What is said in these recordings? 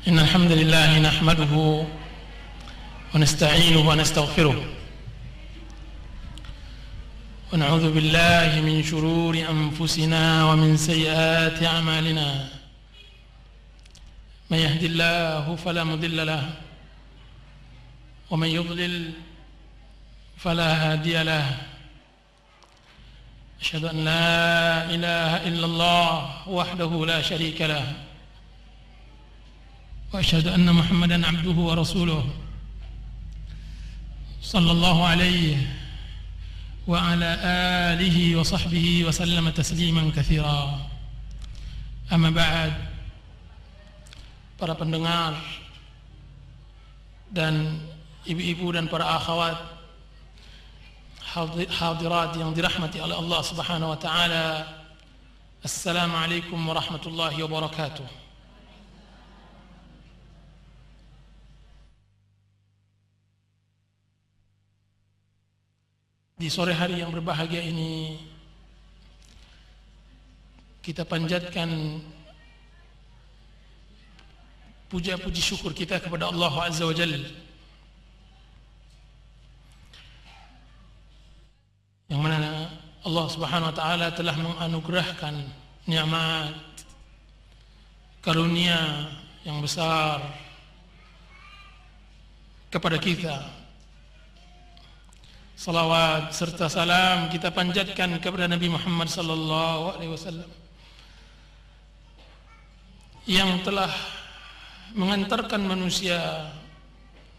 إن الحمد لله نحمده ونستعينه ونستغفره ونعوذ بالله من شرور أنفسنا ومن سيئات أعمالنا من يهد الله فلا مضل له ومن يضلل فلا هادي له أشهد أن لا إله إلا الله وحده لا شريك له وأشهد أن محمدًا عبده ورسوله صلى الله عليه وعلى آله وصحبه وسلم تسليما كثيرا. أما بعد, para pendengar dan ibu-ibu dan para akhwat hadirat yang dirahmati oleh Allah Subhanahu wa taala, Assalamualaikum warahmatullahi wabarakatuh. Di sore hari yang berbahagia ini, kita panjatkan puja-puji syukur kita kepada Allah Azza wa Jalla, yang mana Allah Subhanahu wa taala telah menganugerahkan nikmat karunia yang besar kepada kita. Salawat serta salam kita panjatkan kepada Nabi Muhammad sallallahu alaihi wasallam yang telah mengantarkan manusia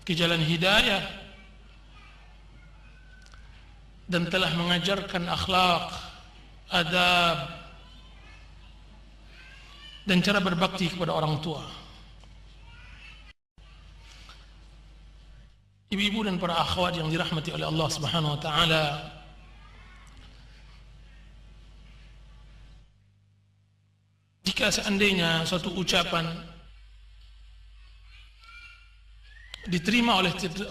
ke jalan hidayah dan telah mengajarkan akhlak, adab dan cara berbakti kepada orang tua. Ibu-ibu dan para akhwat yang dirahmati oleh Allah Subhanahu wa taala, jika seandainya suatu ucapan diterima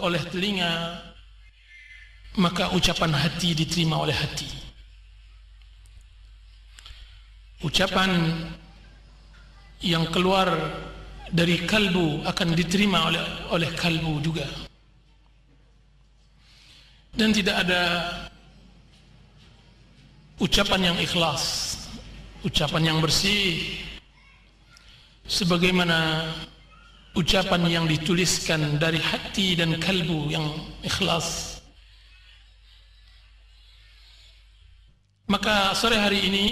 oleh telinga, maka ucapan hati diterima oleh hati. Ucapan yang keluar dari kalbu akan diterima oleh kalbu juga. Dan tidak ada ucapan yang ikhlas, ucapan yang bersih, sebagaimana ucapan yang dituliskan dari hati dan kalbu yang ikhlas. Maka sore hari ini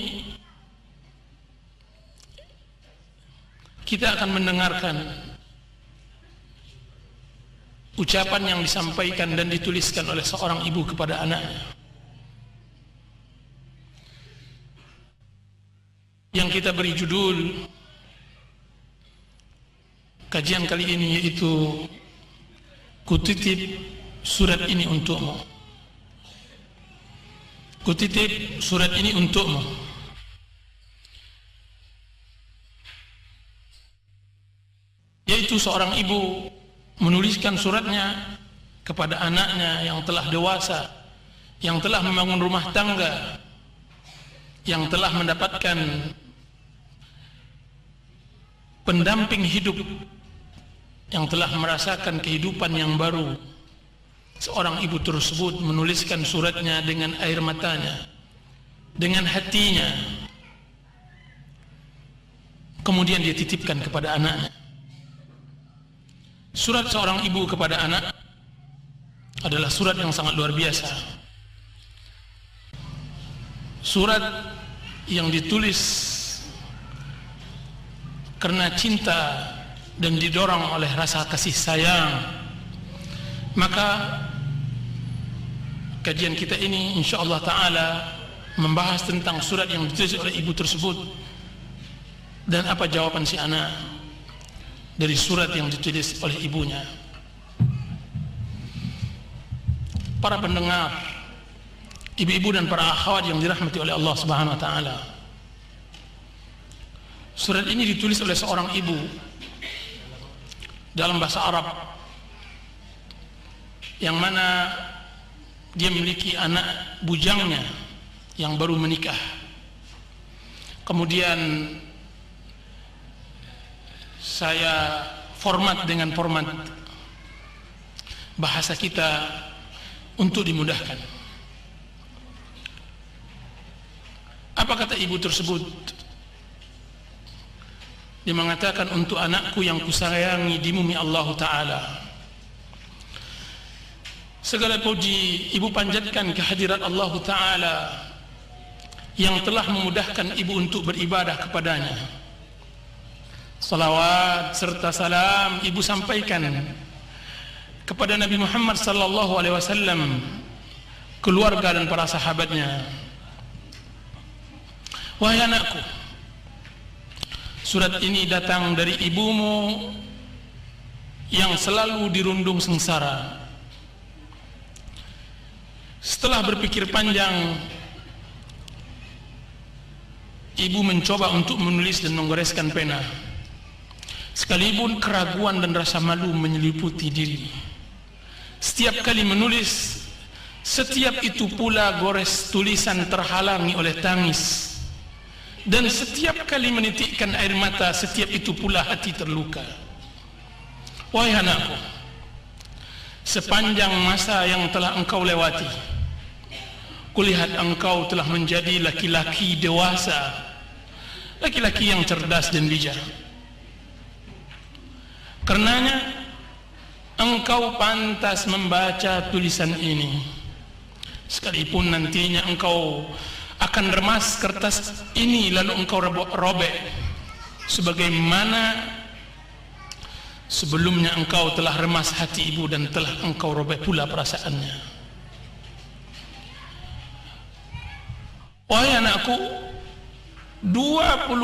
kita akan mendengarkan ucapan yang disampaikan dan dituliskan oleh seorang ibu kepada anaknya, yang kita beri judul kajian kali ini, yaitu Kutitip surat ini untukmu. Kutitip surat ini untukmu. Yaitu seorang ibu menuliskan suratnya kepada anaknya yang telah dewasa, yang telah membangun rumah tangga, yang telah mendapatkan pendamping hidup, yang telah merasakan kehidupan yang baru. Seorang ibu tersebut menuliskan suratnya dengan air matanya, dengan hatinya, kemudian dia titipkan kepada anaknya. Surat seorang ibu kepada anak adalah surat yang sangat luar biasa. Surat yang ditulis karena cinta dan didorong oleh rasa kasih sayang. Maka kajian kita ini insyaallah ta'ala membahas tentang surat yang ditulis oleh ibu tersebut dan apa jawaban si anak dari surat yang ditulis oleh ibunya. Para pendengar, ibu-ibu dan para akhwat yang dirahmati oleh Allah Subhanahu wa taala, surat ini ditulis oleh seorang ibu dalam bahasa Arab, yang mana dia memiliki anak bujangnya yang baru menikah. Kemudian saya format dengan format bahasa kita untuk dimudahkan. Apa kata ibu tersebut? Dia mengatakan, untuk anakku yang kusayangi di bumi Allah Ta'ala, segala puji ibu panjatkan kehadirat Allah Ta'ala yang telah memudahkan ibu untuk beribadah kepadanya. Salawat serta salam ibu sampaikan kepada Nabi Muhammad sallallahu alaihi wasallam, keluarga dan para sahabatnya. Wahai anakku, surat ini datang dari ibumu yang selalu dirundung sengsara. Setelah berpikir panjang, ibu mencoba untuk menulis dan menggoreskan pena, sekalipun keraguan dan rasa malu menyeliputi diri. Setiap kali menulis, setiap itu pula gores tulisan terhalangi oleh tangis, dan setiap kali menitikkan air mata, setiap itu pula hati terluka. Wahai anakku, sepanjang masa yang telah engkau lewati, kulihat engkau telah menjadi laki-laki dewasa, laki-laki yang cerdas dan bijak. Karenanya engkau pantas membaca tulisan ini, sekalipun nantinya engkau akan remas kertas ini lalu engkau robek, sebagaimana sebelumnya engkau telah remas hati ibu dan telah engkau robek pula perasaannya. Wahai anakku, 25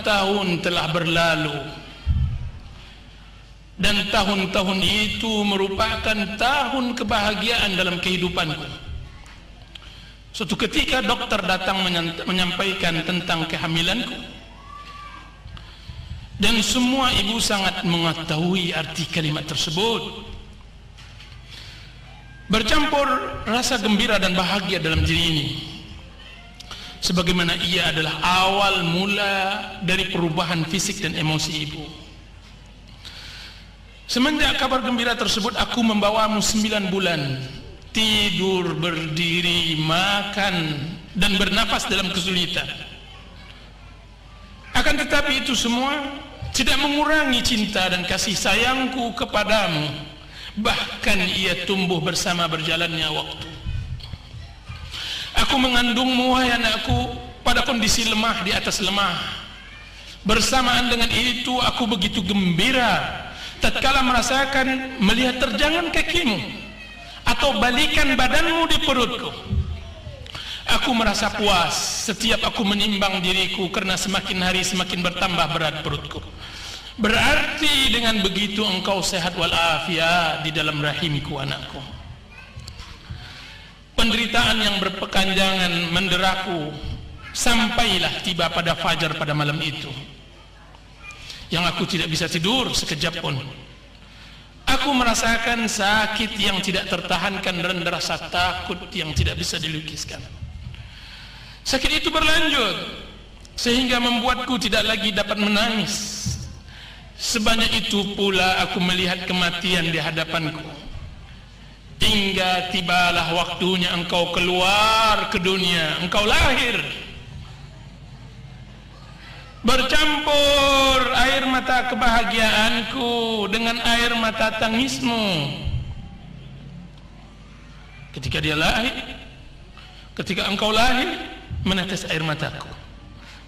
tahun telah berlalu, dan tahun-tahun itu merupakan tahun kebahagiaan dalam kehidupanku. Suatu ketika dokter datang menyampaikan tentang kehamilanku, dan semua ibu sangat mengetahui arti kalimat tersebut. Bercampur rasa gembira dan bahagia dalam diri ini, sebagaimana ia adalah awal mula dari perubahan fisik dan emosi ibu. Semenjak kabar gembira tersebut, aku membawamu 9 bulan tidur, berdiri, makan, dan bernafas dalam kesulitan. Akan tetapi itu semua tidak mengurangi cinta dan kasih sayangku kepadamu. Bahkan ia tumbuh bersama berjalannya waktu. Aku mengandungmu, wahai anakku, pada kondisi lemah di atas lemah. Bersamaan dengan itu aku begitu gembira tatkala merasakan melihat terjangan kakimu atau balikan badanmu di perutku. Aku merasa puas setiap aku menimbang diriku, karena semakin hari semakin bertambah berat perutku. Berarti dengan begitu engkau sehat walafiat di dalam rahimku, anakku. Penderitaan yang berkepanjangan menderaku sampailah tiba pada fajar pada malam itu, yang aku tidak bisa tidur sekejap pun. Aku merasakan sakit yang tidak tertahankan dan rasa takut yang tidak bisa dilukiskan. Sakit itu berlanjut sehingga membuatku tidak lagi dapat menangis. Sebanyak itu pula aku melihat kematian di hadapanku. Hingga tibalah waktunya engkau keluar ke dunia, engkau lahir. Bercampur air mata kebahagiaanku dengan air mata tangismu. Ketika dia lahir, ketika engkau lahir, menetes air mataku.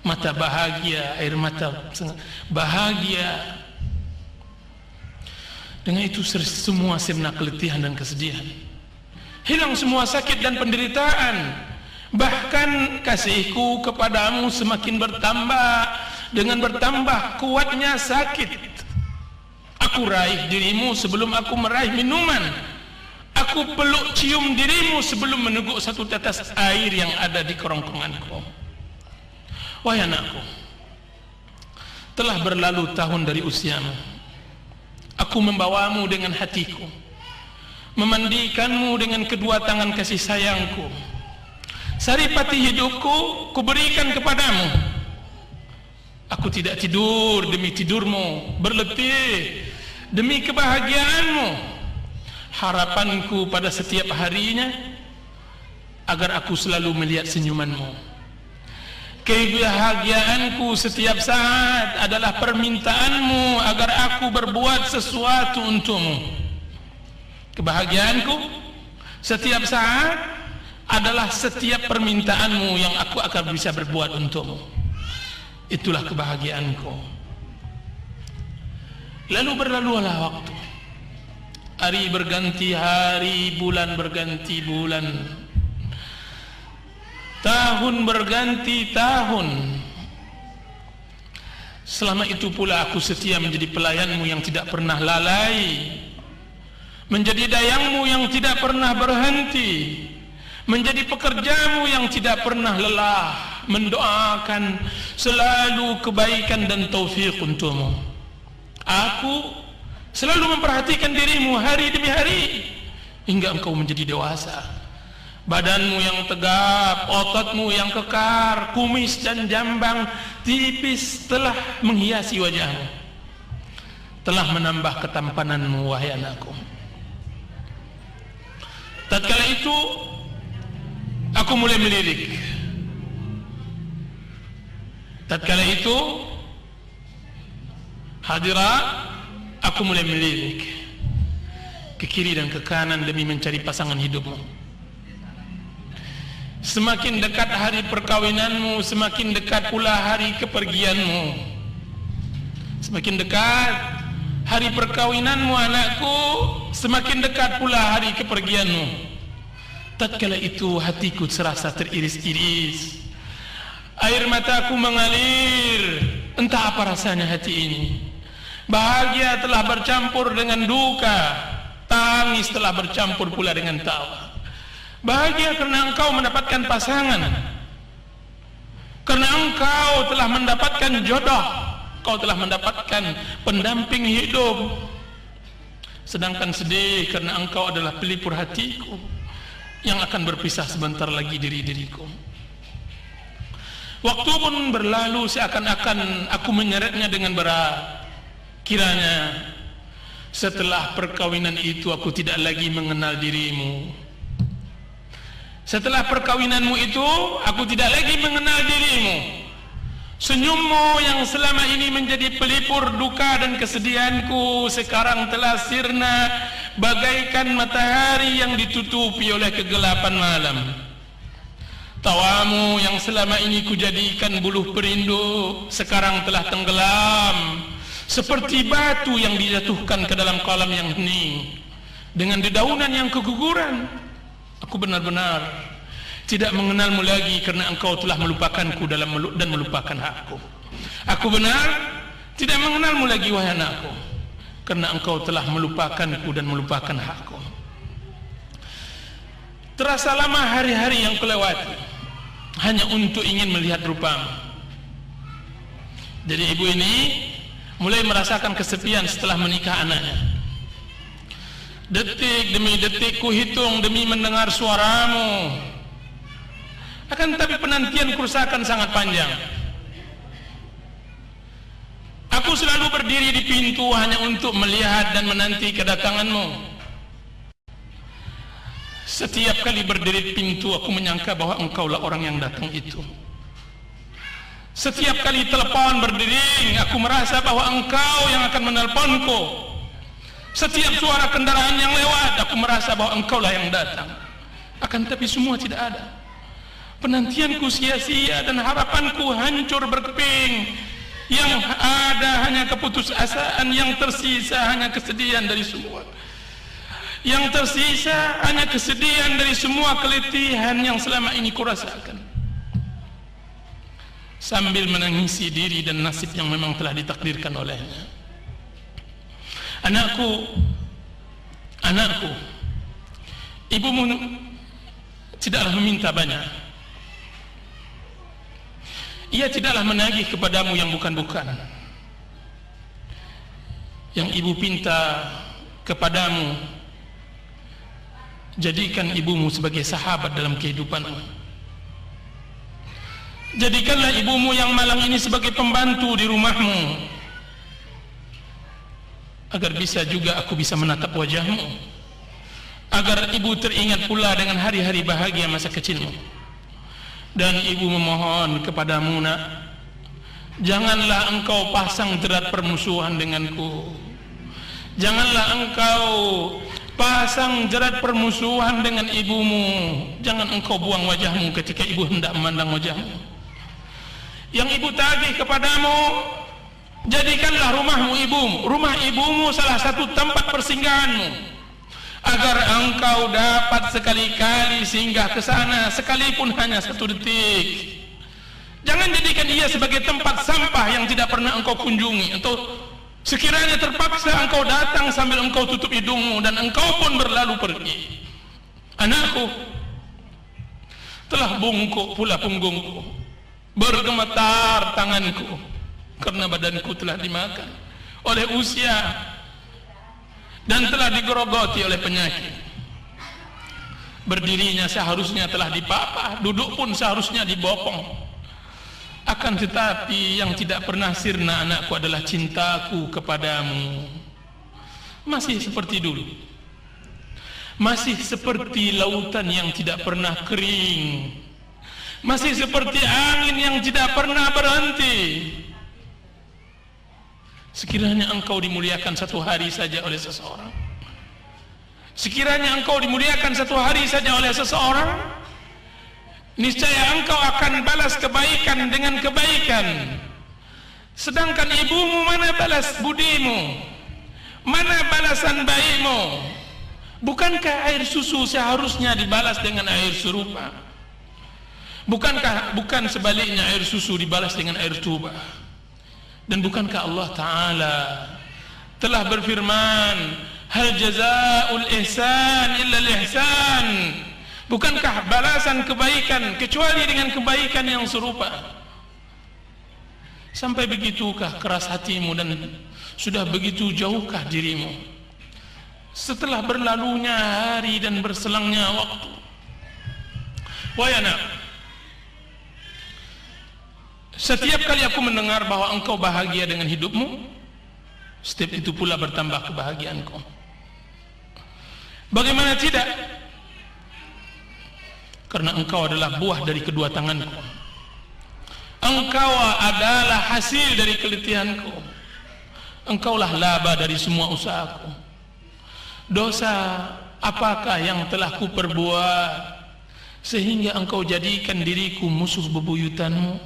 Mata bahagia, air mata bahagia. Dengan itu semua sejenak keletihan dan kesedihan. Hilang semua sakit dan penderitaan. Bahkan kasihku kepadamu semakin bertambah. Dengan bertambah kuatnya sakit, aku raih dirimu sebelum aku meraih minuman. Aku peluk cium dirimu sebelum meneguk satu tetes air yang ada di kerongkonganku. Wahai anakku, telah berlalu tahun dari usiamu. Aku membawamu dengan hatiku, memandikanmu dengan kedua tangan kasih sayangku. Saripati hidupku kuberikan kepadamu. Aku tidak tidur demi tidurmu, berletih demi kebahagiaanmu. Harapanku pada setiap harinya agar aku selalu melihat senyumanmu. Kebahagiaanku setiap saat adalah permintaanmu agar aku berbuat sesuatu untukmu. Kebahagiaanku setiap saat adalah setiap permintaanmu yang aku akan bisa berbuat untukmu. Itulah kebahagiaanku. Lalu berlalulah waktu. Hari berganti hari, bulan berganti bulan, tahun berganti tahun. Selama itu pula aku setia menjadi pelayanmu yang tidak pernah lalai, menjadi dayangmu yang tidak pernah berhenti, menjadi pekerjamu yang tidak pernah lelah, mendoakan selalu kebaikan dan taufik untukmu. Aku selalu memperhatikan dirimu hari demi hari hingga engkau menjadi dewasa. Badanmu yang tegap, ototmu yang kekar, kumis dan jambang tipis telah menghiasi wajahmu, telah menambah ketampananmu, wahai anakku. Tatkala itu aku mulai melirik. Tatkala itu hadirat, aku mulai melirik ke kiri dan ke kanan demi mencari pasangan hidupmu. Semakin dekat hari perkawinanmu, semakin dekat pula hari kepergianmu. Semakin dekat hari perkawinanmu anakku, semakin dekat pula hari kepergianmu. Tatkala itu hatiku serasa teriris-iris, air mataku mengalir. Entah apa rasanya hati ini. Bahagia telah bercampur dengan duka, tangis telah bercampur pula dengan tawa. Bahagia karena engkau mendapatkan pasangan, karena engkau telah mendapatkan jodoh, engkau telah mendapatkan pendamping hidup. Sedangkan sedih karena engkau adalah pelipur hatiku yang akan berpisah sebentar lagi dari diriku. Waktu pun berlalu seakan-akan aku menyeretnya dengan berat. Kiranya setelah perkawinan itu aku tidak lagi mengenal dirimu. Setelah perkawinanmu itu aku tidak lagi mengenal dirimu. Senyummu yang selama ini menjadi pelipur duka dan kesedihanku sekarang telah sirna bagaikan matahari yang ditutupi oleh kegelapan malam. Tawamu yang selama ini kujadikan buluh perindu sekarang telah tenggelam seperti batu yang dijatuhkan ke dalam kolam yang hening dengan dedaunan yang keguguran. Aku benar-benar tidak mengenalmu lagi karena engkau telah melupakanku dan melupakan hakku. Aku benar tidak mengenalmu lagi, wahai anakku, karena engkau telah melupakanku dan melupakan hakku. Terasa lama hari-hari yang kulewati hanya untuk ingin melihat rupamu. Jadi ibu ini mulai merasakan kesepian setelah menikah anaknya. Detik demi detik ku hitung demi mendengar suaramu. Akan tetapi penantian kerusakan sangat panjang. Aku selalu berdiri di pintu hanya untuk melihat dan menanti kedatanganmu. Setiap kali berdiri di pintu aku menyangka bahwa engkaulah orang yang datang itu. Setiap kali telepon berdering aku merasa bahwa engkau yang akan menelponku. Setiap suara kendaraan yang lewat aku merasa bahwa engkaulah yang datang. Akan tetapi semua tidak ada. Penantianku sia-sia dan harapanku hancur berkeping. Yang ada hanya keputusasaan, yang tersisa hanya kesedihan dari semua. Yang tersisa hanya kesedihan dari semua keletihan yang selama ini kurasakan. Sambil menangisi diri dan nasib yang memang telah ditakdirkan olehnya. Anakku, ibumu tidaklah meminta banyak. Ia tidaklah menagih kepadamu yang bukan-bukan. Yang ibu pinta kepadamu, jadikan ibumu sebagai sahabat dalam kehidupanmu. Jadikanlah ibumu yang malang ini sebagai pembantu di rumahmu. agar bisa juga aku bisa menatap wajahmu, agar ibu teringat pula dengan hari-hari bahagia masa kecilmu. Dan ibu memohon kepadamu, nak, janganlah engkau pasang jerat permusuhan denganku. Janganlah engkau pasang jerat permusuhan dengan ibumu. Jangan engkau buang wajahmu ketika ibu hendak memandang wajahmu. Yang ibu tagih kepadamu, jadikanlah rumah ibumu salah satu tempat persinggahanmu, agar engkau dapat sekali-kali singgah ke sana, sekalipun hanya 1 detik. Jangan jadikan ia sebagai tempat sampah yang tidak pernah engkau kunjungi, atau sekiranya terpaksa engkau datang sambil engkau tutup hidungmu dan engkau pun berlalu pergi. Anakku, telah bungkuk pula punggungku, bergemetar tanganku, karena badanku telah dimakan oleh usia dan telah digerogoti oleh penyakit. Berdirinya seharusnya telah dipapah, duduk pun seharusnya dibopong. Akan tetapi yang tidak pernah sirna, anakku, adalah cintaku kepadamu. Masih seperti dulu, masih seperti lautan yang tidak pernah kering, masih seperti angin yang tidak pernah berhenti. Sekiranya engkau dimuliakan satu hari saja oleh seseorang, sekiranya engkau dimuliakan satu hari saja oleh seseorang, niscaya engkau akan balas kebaikan dengan kebaikan. Sedangkan ibumu, mana balas budimu, mana balasan bayimu? Bukankah air susu seharusnya dibalas dengan air serupa? Bukan sebaliknya air susu dibalas dengan air tuba? Dan bukankah Allah Ta'ala telah berfirman, hal jazaa'ul ihsan illa al-ihsan? Bukankah balasan kebaikan kecuali dengan kebaikan yang serupa? Sampai begitukah keras hatimu dan sudah begitu jauhkah dirimu setelah berlalunya hari dan berselangnya waktu? Wahai anak, setiap kali aku mendengar bahwa engkau bahagia dengan hidupmu, setiap itu pula bertambah kebahagiaanku. Bagaimana tidak? Karena engkau adalah buah dari kedua tanganku. Engkau adalah hasil dari kelitihanku. Engkaulah laba dari semua usahaku. Dosa apakah yang telah ku perbuat sehingga engkau jadikan diriku musuh bebuyutanmu?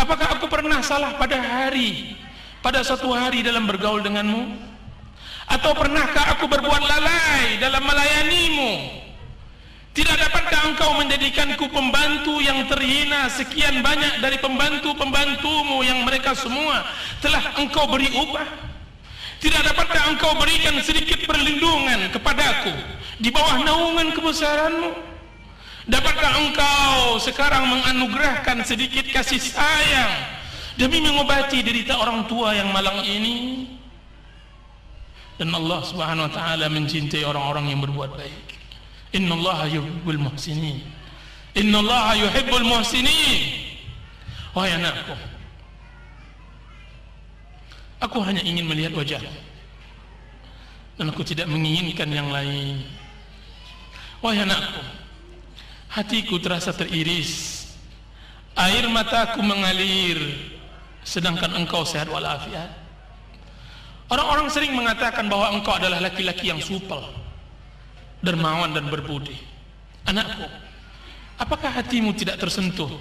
Apakah aku pernah salah pada suatu hari dalam bergaul denganmu? Atau pernahkah aku berbuat lalai dalam melayanimu? Tidak dapatkah engkau menjadikanku pembantu yang terhina sekian banyak dari pembantu-pembantumu yang mereka semua telah engkau beri upah? Tidak dapatkah engkau berikan sedikit perlindungan kepadaku di bawah naungan kebesaranmu? Dapatkah engkau sekarang menganugerahkan sedikit kasih sayang demi mengobati derita orang tua yang malang ini? Dan Allah Subhanahu wa taala mencintai orang-orang yang berbuat baik. Innallaha yuhibbul muhsinin. Innallaha yuhibbul muhsinin. Wahai anakku, aku hanya ingin melihat wajahmu dan aku tidak menginginkan yang lain. Wahai anakku, hatiku terasa teriris, air mataku mengalir, sedangkan engkau sehat walafiat. Orang-orang sering mengatakan bahwa engkau adalah laki-laki yang supel, dermawan dan berbudi. Anakku, apakah hatimu tidak tersentuh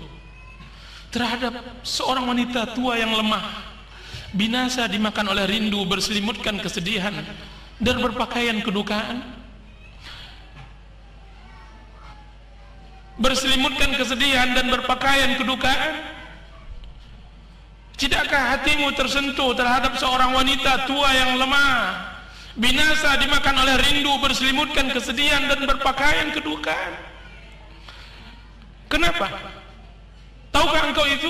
terhadap seorang wanita tua yang lemah, binasa dimakan oleh rindu, berselimutkan kesedihan dan berpakaian kedukaan? Berselimutkan kesedihan dan berpakaian kedukaan. Tidakkah hatimu tersentuh terhadap seorang wanita tua yang lemah, binasa dimakan oleh rindu, berselimutkan kesedihan dan berpakaian kedukaan? Kenapa? Tahukah engkau itu?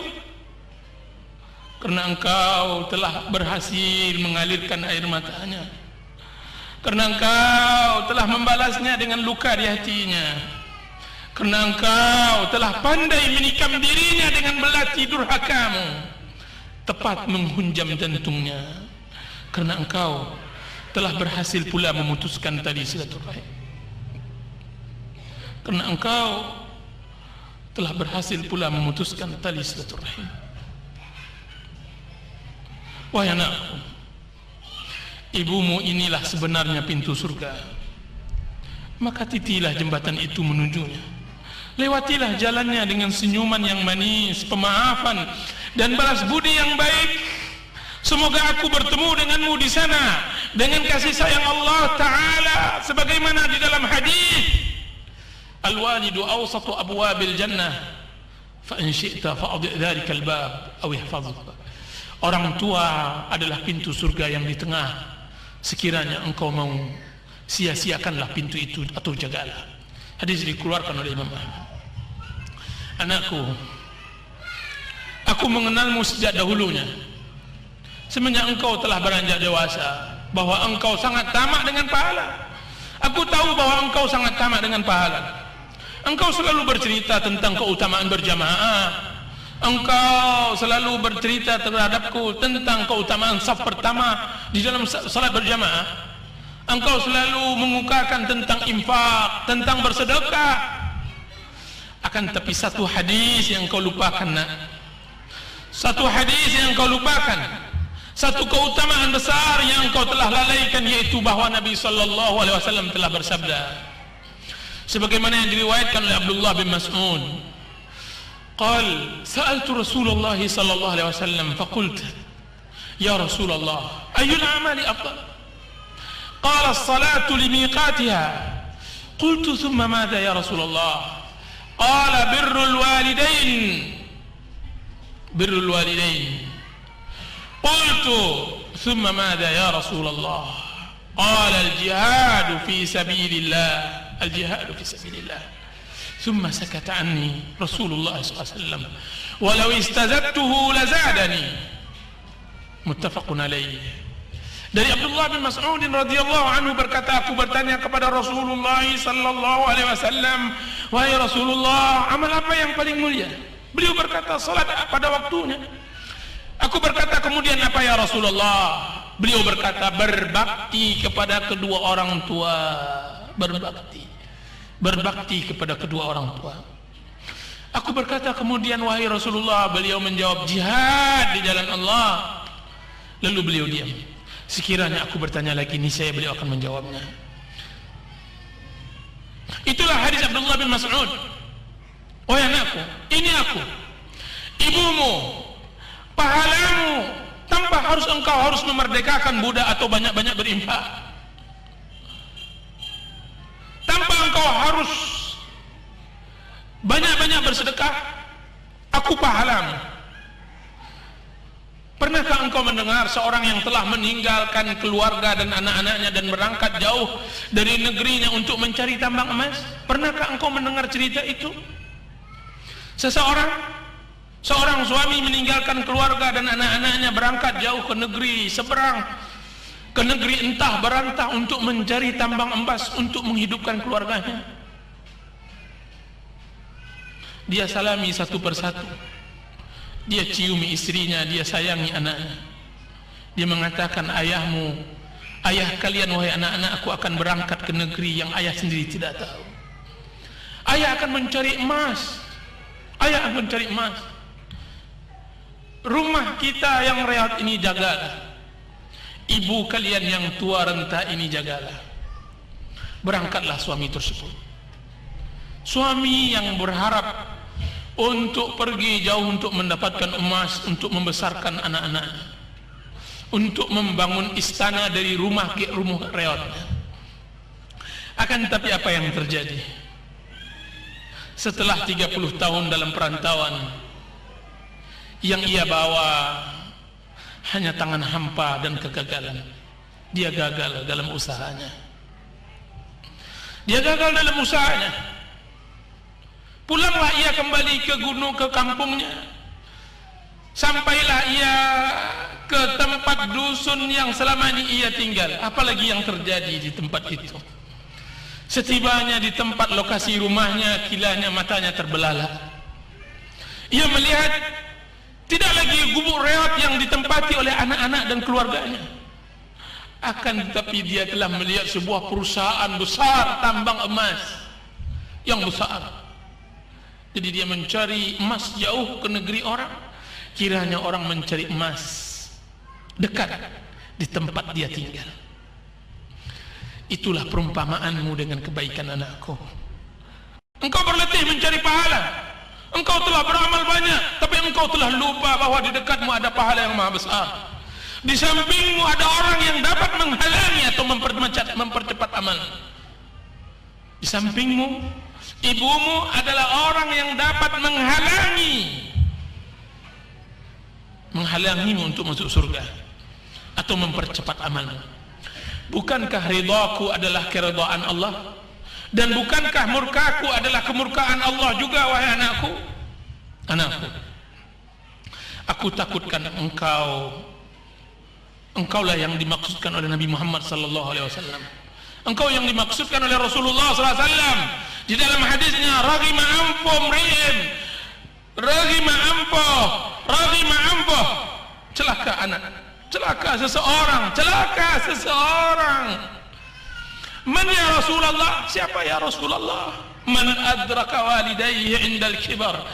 Karena engkau telah berhasil mengalirkan air matanya, karena engkau telah membalasnya dengan luka di hatinya, karena engkau telah pandai menikam dirinya dengan belati durhakamu, tepat menghunjam jantungnya, karena engkau telah berhasil pula memutuskan tali silaturahim, karena engkau telah berhasil pula memutuskan tali silaturahim. Wahai anakku, ibumu inilah sebenarnya pintu surga, maka titilah jembatan itu menujunya. Lewatilah jalannya dengan senyuman yang manis, pemaafan dan balas budi yang baik. Semoga aku bertemu denganmu di sana dengan kasih sayang Allah Ta'ala, sebagaimana di dalam hadis, al-walidu awsatu abwabil jannah, fa in syi'ta fa'adhi' dhalika al-bab aw ihfadhu. Orang tua adalah pintu surga yang di tengah. Sekiranya engkau mau, sia-siakanlah pintu itu atau jagalah. Hadis dikeluarkan oleh Imam Ahmad. Anakku, aku mengenalmu sejak dahulunya, semenjak engkau telah beranjak dewasa, bahwa engkau sangat tamak dengan pahala. Aku tahu bahwa engkau sangat tamak dengan pahala. Engkau selalu bercerita tentang keutamaan berjamaah. Engkau selalu bercerita terhadapku tentang keutamaan saf pertama di dalam salat berjamaah. Engkau selalu mengukakan tentang infak, tentang bersedekah. Akan tapi satu hadis yang kau lupakan, nak. Satu hadis yang kau lupakan, satu keutamaan besar yang kau telah lalaikan, yaitu bahwa Nabi sallallahu alaihi wasallam telah bersabda, sebagaimana yang diriwayatkan oleh Abdullah bin Mas'ud, qal sa'altu Rasulullah sallallahu alaihi wasallam faqult ya Rasulullah ayyul a'mali afdal, qala as-salatu limiqatiha, qultu thumma madha ya Rasulullah, qala birrul walidain, qultu thumma madha ya Rasulullah, qala al-jihadu fi sabilillah, thumma sakata anni Rasulullah sallallahu alaihi wasallam walau istazadtuhu lazadani, muttafaqun alaih. Dari Abdullah bin Mas'ud radhiyallahu anhu berkata, aku bertanya kepada Rasulullah sallallahu alaihi wasallam, wahai Rasulullah, amal apa yang paling mulia? Beliau berkata, salat pada waktunya. Aku berkata, kemudian apa ya Rasulullah? Beliau berkata, berbakti kepada kedua orang tua. Berbakti kepada kedua orang tua. Aku berkata, kemudian wahai Rasulullah? Beliau menjawab, jihad di jalan Allah. Lalu beliau diam. Sekiranya aku bertanya lagi, niscaya beliau akan menjawabnya. Itulah hadis Abdullah bin Mas'ud. Wahai anakku, ini aku, ibumu, pahalamu, tanpa engkau harus memerdekakan budak atau banyak-banyak berinfak, tanpa engkau harus banyak-banyak bersedekah, aku pahalamu. Pernahkah engkau mendengar seorang yang telah meninggalkan keluarga dan anak-anaknya dan berangkat jauh dari negerinya untuk mencari tambang emas? Pernahkah engkau mendengar cerita itu? Seorang suami meninggalkan keluarga dan anak-anaknya berangkat jauh ke negeri seberang, ke negeri entah berantah untuk mencari tambang emas untuk menghidupkan keluarganya. Dia salami satu persatu. Dia ciumi istrinya, dia sayangi anaknya. Dia mengatakan, ayah kalian wahai anak-anak, aku akan berangkat ke negeri yang ayah sendiri tidak tahu. Ayah akan mencari emas. Rumah kita yang rehat ini jagalah. Ibu kalian yang tua renta ini jagalah. Berangkatlah suami tersebut. Suami yang berharap untuk pergi jauh untuk mendapatkan emas, untuk membesarkan anak-anaknya, untuk membangun istana dari rumah ke rumah reotnya. Akan tetapi apa yang terjadi? Setelah 30 tahun dalam perantauan, yang ia bawa hanya tangan hampa dan kegagalan. Dia gagal dalam usahanya. Pulanglah ia kembali ke gunung, ke kampungnya. Sampailah ia ke tempat dusun yang selama ini ia tinggal. Apalagi yang terjadi di tempat itu? Setibanya di tempat lokasi rumahnya, kilanya matanya terbelalak. Ia melihat tidak lagi gubuk reot yang ditempati oleh anak-anak dan keluarganya. Akan tetapi dia telah melihat sebuah perusahaan besar tambang emas yang besar. Jadi dia mencari emas jauh ke negeri orang. Kiranya orang mencari emas dekat di tempat dia tinggal. Itulah perumpamaanmu dengan kebaikan anakku. Engkau berletih mencari pahala. Engkau telah beramal banyak, tapi engkau telah lupa bahwa di dekatmu ada pahala yang maha besar. Di sampingmu ada orang yang dapat menghalangi atau mempercepat amal. Di sampingmu, ibumu adalah orang yang dapat menghalangimu untuk masuk surga atau mempercepat amalmu. Bukankah ridhaku adalah keridhaan Allah? Dan bukankah murkaku adalah kemurkaan Allah juga, wahai anakku? Anakku, aku takutkan engkaulah yang dimaksudkan oleh Nabi Muhammad sallallahu alaihi wasallam. Engkau yang dimaksudkan oleh Rasulullah sallallahu alaihi wasallam di dalam hadisnya, raghima ampoh, celaka anak, celaka seseorang. Man ya Rasulullah? Siapa ya Rasulullah? Man adraka walidayhi indal kibar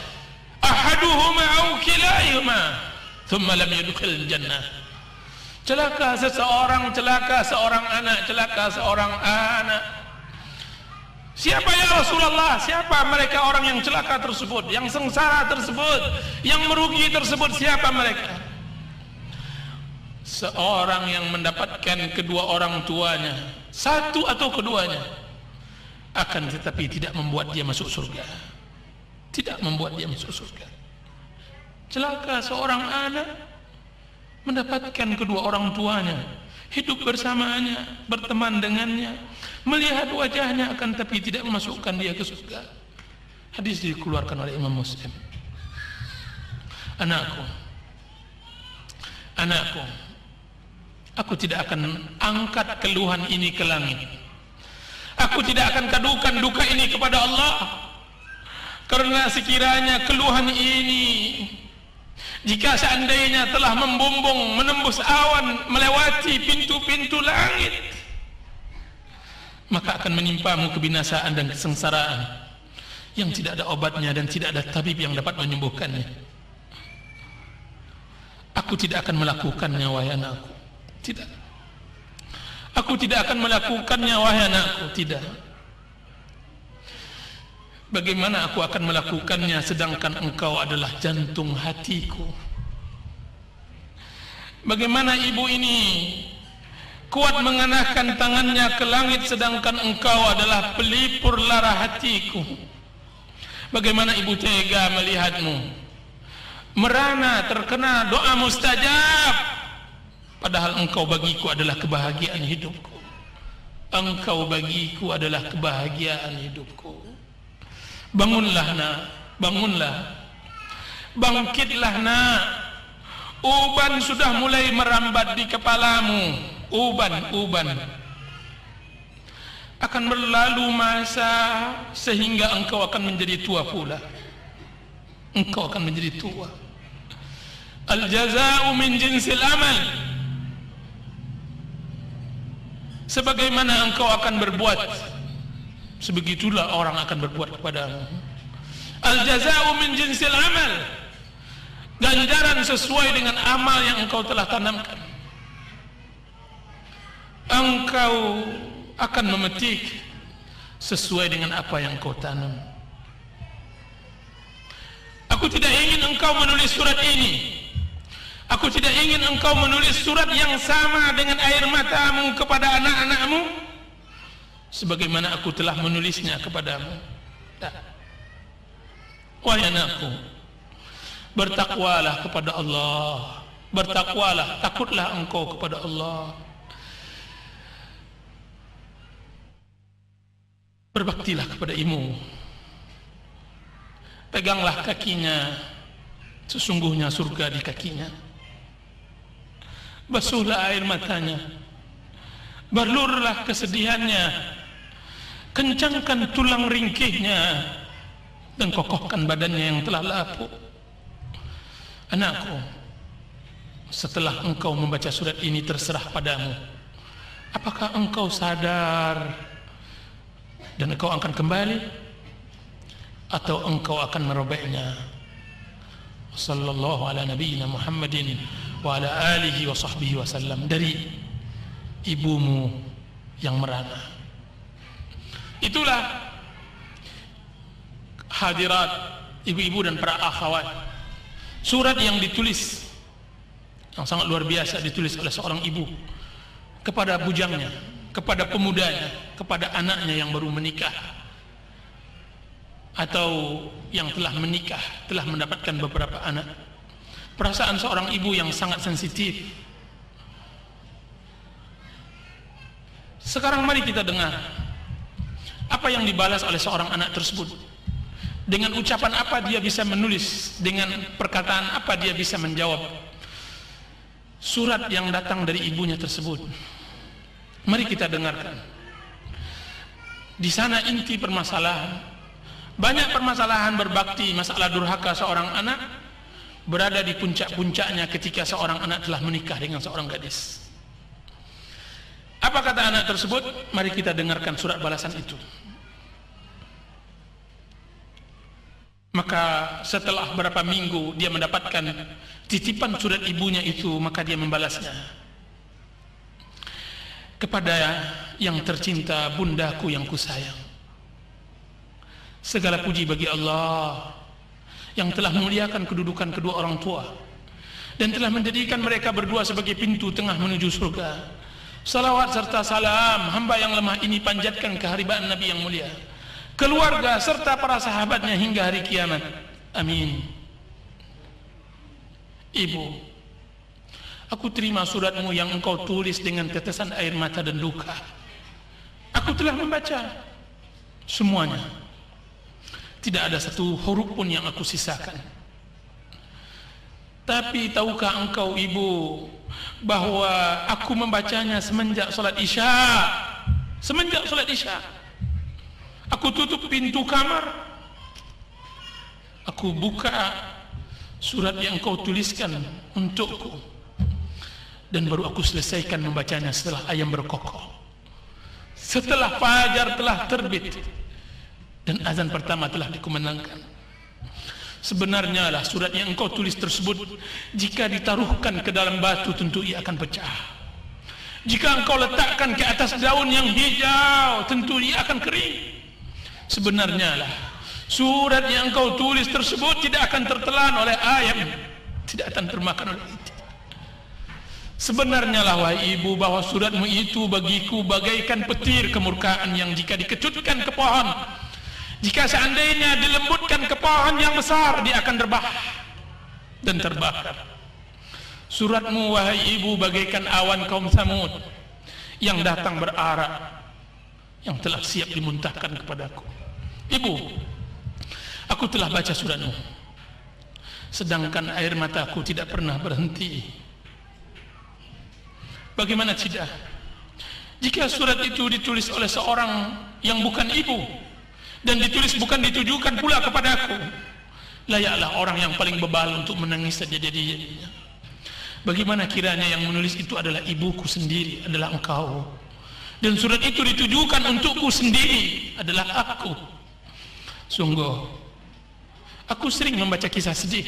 ahaduhuma aw kilayhuma thumma lam yadkhul jannah. Celaka seseorang anak. Siapa ya Rasulullah? Siapa mereka orang yang celaka tersebut, yang sengsara tersebut, yang merugi tersebut? Siapa mereka? Seorang yang mendapatkan kedua orang tuanya, satu atau keduanya, akan tetapi tidak membuat dia masuk surga. Celaka seorang anak mendapatkan kedua orang tuanya, hidup bersamanya, berteman dengannya, melihat wajahnya, akan tapi tidak memasukkan dia ke surga. Hadis dikeluarkan oleh Imam Muslim. Anakku, aku tidak akan angkat keluhan ini ke langit. Aku tidak akan kadukan duka ini kepada Allah, karena sekiranya keluhan ini, jika seandainya telah membumbung, menembus awan, melewati pintu-pintu langit, maka akan menimpamu kebinasaan dan kesengsaraan yang tidak ada obatnya dan tidak ada tabib yang dapat menyembuhkannya. Aku tidak akan melakukannya, wahai anakku. Tidak. Aku tidak akan melakukannya, wahai anakku. Tidak. Bagaimana aku akan melakukannya sedangkan engkau adalah jantung hatiku? Bagaimana ibu ini kuat menganahkan tangannya ke langit sedangkan engkau adalah pelipur lara hatiku? Bagaimana ibu tega melihatmu merana terkena doa mustajab, padahal engkau bagiku adalah kebahagiaan hidupku. Engkau bagiku adalah kebahagiaan hidupku. Bangunlah nak, bangunlah, bangkitlah nak. Uban sudah mulai merambat di kepalamu. Uban akan berlalu masa sehingga engkau akan menjadi tua pula. Engkau akan menjadi tua. Al jaza'u min jinsil amal. Sebagaimana engkau akan berbuat, sebegitulah orang akan berbuat kepadamu. Al jaza'u min jinsil amal. Ganjaran sesuai dengan amal yang engkau telah tanamkan. Engkau akan memetik sesuai dengan apa yang engkau tanam. Aku tidak ingin engkau menulis surat ini. Aku tidak ingin engkau menulis surat yang sama dengan air matamu kepada anak-anakmu sebagaimana aku telah menulisnya kepadamu. Wahai anakku, bertakwalah kepada Allah. Bertakwalah, takutlah engkau kepada Allah. Berbaktilah kepada ibu. Peganglah kakinya, sesungguhnya surga di kakinya. Basuhlah air matanya, balurlah kesedihannya, kencangkan tulang ringkihnya, dan kokohkan badannya yang telah lapuk. Anakku, setelah engkau membaca surat ini terserah padamu Apakah engkau sadar dan engkau akan kembali, atau engkau akan merobeknya? Sallallahu ala nabiyyina Muhammadin wa ala alihi wa sahbihi wasallam. Dari ibumu yang merana. Itulah hadirat ibu-ibu dan para akhwat, surat yang ditulis, yang sangat luar biasa, ditulis oleh seorang ibu kepada bujangnya, kepada pemudanya, kepada anaknya yang baru menikah atau yang telah menikah, telah mendapatkan beberapa anak. Perasaan seorang ibu yang sangat sensitif. Sekarang mari kita dengar apa yang dibalas oleh seorang anak tersebut. Dengan ucapan apa dia bisa menulis, dengan perkataan apa dia bisa menjawab surat yang datang dari ibunya tersebut. Mari kita dengarkan. Di sana inti permasalahan. Banyak permasalahan berbakti, masalah durhaka seorang anak berada di puncak-puncaknya ketika seorang anak telah menikah dengan seorang gadis. Apa kata anak tersebut? Mari kita dengarkan surat balasan itu. Maka setelah berapa minggu dia mendapatkan titipan surat ibunya itu, maka dia membalasnya. Kepada yang tercinta, bundaku yang kusayang, segala puji bagi Allah yang telah memuliakan kedudukan kedua orang tua dan telah menjadikan mereka berdua sebagai pintu tengah menuju surga. Salawat serta salam hamba yang lemah ini panjatkan keharibaan Nabi yang mulia, keluarga serta para sahabatnya hingga hari kiamat. Amin. Ibu, aku terima suratmu yang engkau tulis dengan tetesan air mata dan duka. Aku telah membaca semuanya. Tidak ada satu huruf pun yang aku sisakan. Tapi tahukah engkau, ibu, bahwa aku membacanya semenjak salat Isya. Semenjak salat Isya aku tutup pintu kamar, aku buka surat yang engkau tuliskan untukku, dan baru aku selesaikan membacanya setelah ayam berkokok, setelah fajar telah terbit dan azan pertama telah dikumandangkan. Sebenarnya lah surat yang engkau tulis tersebut, jika ditaruhkan ke dalam batu tentu ia akan pecah. Jika engkau letakkan ke atas daun yang hijau tentu ia akan kering. Sebenarnya lah surat yang engkau tulis tersebut tidak akan tertelan oleh ayam, tidak akan termakan oleh itu. Sebenarnya lah wahai ibu, bahwa suratmu itu bagiku bagaikan petir kemurkaan yang jika dikecutkan ke pohon, jika seandainya dilembutkan ke pohon yang besar, dia akan rebah dan terbakar. Suratmu wahai ibu bagaikan awan kaum Samud yang datang berarak, yang telah siap dimuntahkan kepadaku. Ibu, aku telah baca suratmu, sedangkan air mataku tidak pernah berhenti. Bagaimana tidak jika surat itu ditulis oleh seorang yang bukan ibu, dan ditulis bukan ditujukan pula kepadaku? Layaklah orang yang paling bebal untuk menangis sejadi-jadinya. Bagaimana kiranya yang menulis itu adalah ibuku sendiri, adalah engkau, dan surat itu ditujukan untukku sendiri, adalah aku. Sungguh aku sering membaca kisah sedih.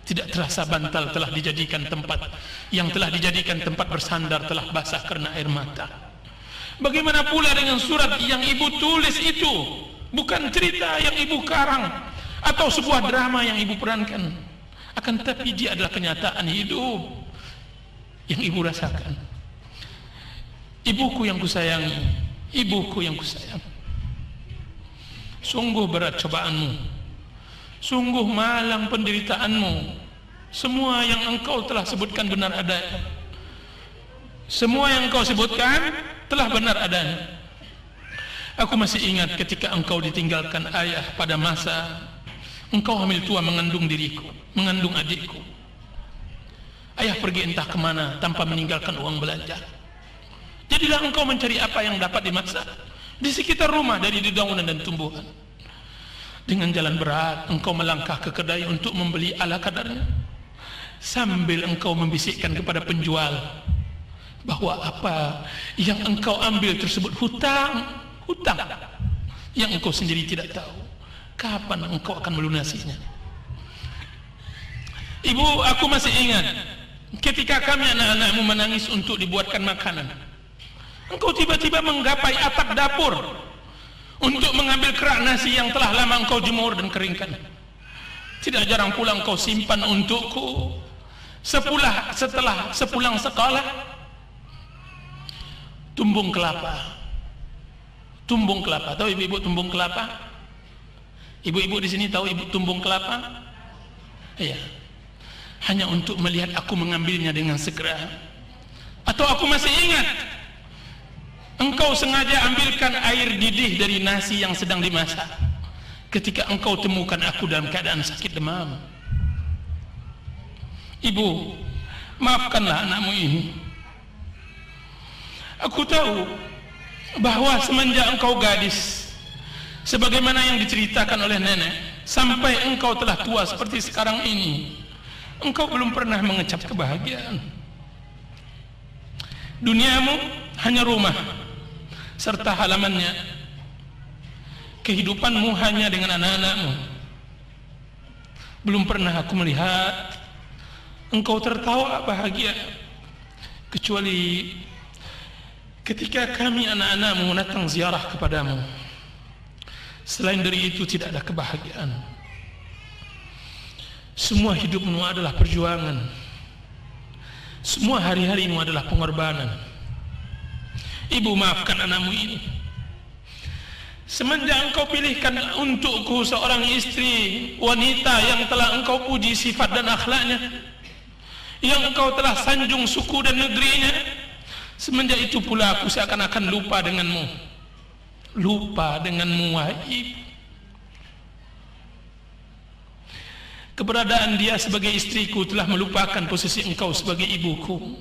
Tidak terasa bantal telah dijadikan tempat, yang telah dijadikan tempat bersandar telah basah karena air mata. Bagaimana pula dengan surat yang ibu tulis itu? Bukan cerita yang ibu karang atau sebuah drama yang ibu perankan, akan tetapi dia adalah kenyataan hidup yang ibu rasakan. Ibuku yang kusayangi, ibuku yang kusayang. Sungguh berat cobaanmu, sungguh malang penderitaanmu. Semua yang engkau telah sebutkan benar adanya. Semua yang engkau sebutkan telah benar adanya. Aku masih ingat ketika engkau ditinggalkan ayah pada masa engkau hamil tua mengandung diriku, mengandung adikku. Ayah pergi entah kemana tanpa meninggalkan uang belanja. Jadilah engkau mencari apa yang dapat dimasak di sekitar rumah dari dedaunan dan tumbuhan. Dengan jalan berat engkau melangkah ke kedai untuk membeli ala kadarnya, sambil engkau membisikkan kepada penjual, bahwa apa yang engkau ambil tersebut hutang yang engkau sendiri tidak tahu kapan engkau akan melunasinya. Ibu, aku masih ingat ketika kami anak-anakmu menangis untuk dibuatkan makanan, engkau tiba-tiba menggapai atap dapur untuk mengambil kerak nasi yang telah lama engkau jemur dan keringkan. Tidak jarang pula engkau simpan untukku setelah sepulang sekolah tumbung kelapa. Tahu ibu-ibu tumbung kelapa? Ibu-ibu di sini tahu ibu tumbung kelapa? Iya. Hanya untuk melihat aku mengambilnya dengan segera. Atau aku masih ingat engkau sengaja ambilkan air didih dari nasi yang sedang dimasak ketika engkau temukan aku dalam keadaan sakit demam. Ibu, maafkanlah anakmu ini. Aku tahu bahwa semenjak engkau gadis, sebagaimana yang diceritakan oleh nenek, sampai engkau telah tua seperti sekarang ini, engkau belum pernah mengecap kebahagiaan. Duniamu hanya rumah serta halamannya. Kehidupanmu hanya dengan anak-anakmu. Belum pernah aku melihat engkau tertawa bahagia, kecuali ketika kami anak-anakmu datang ziarah kepadamu. Selain dari itu tidak ada kebahagiaan. Semua hidupmu adalah perjuangan. Semua hari-harimu adalah pengorbanan. Ibu, maafkan anakmu ini. Semenjak engkau pilihkan untukku seorang istri wanita yang telah engkau puji sifat dan akhlaknya, yang engkau telah sanjung suku dan negerinya, semenjak itu pula aku seakan-akan lupa denganmu. Lupa denganmu, wahai ibu. Keberadaan dia sebagai istriku telah melupakan posisi engkau sebagai ibuku.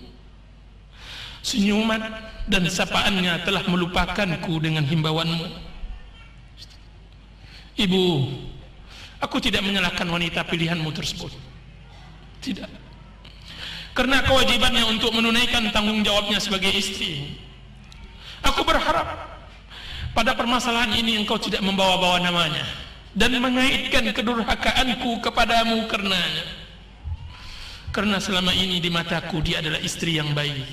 Senyuman dan sapaannya telah melupakanku dengan himbauanmu. Ibu, aku tidak menyalahkan wanita pilihanmu tersebut. Tidak. Karena kewajibannya untuk menunaikan tanggung jawabnya sebagai istri. Aku berharap pada permasalahan ini engkau tidak membawa-bawa namanya dan mengaitkan kedurhakaanku kepadamu karenanya. Karena selama ini di mataku dia adalah istri yang baik,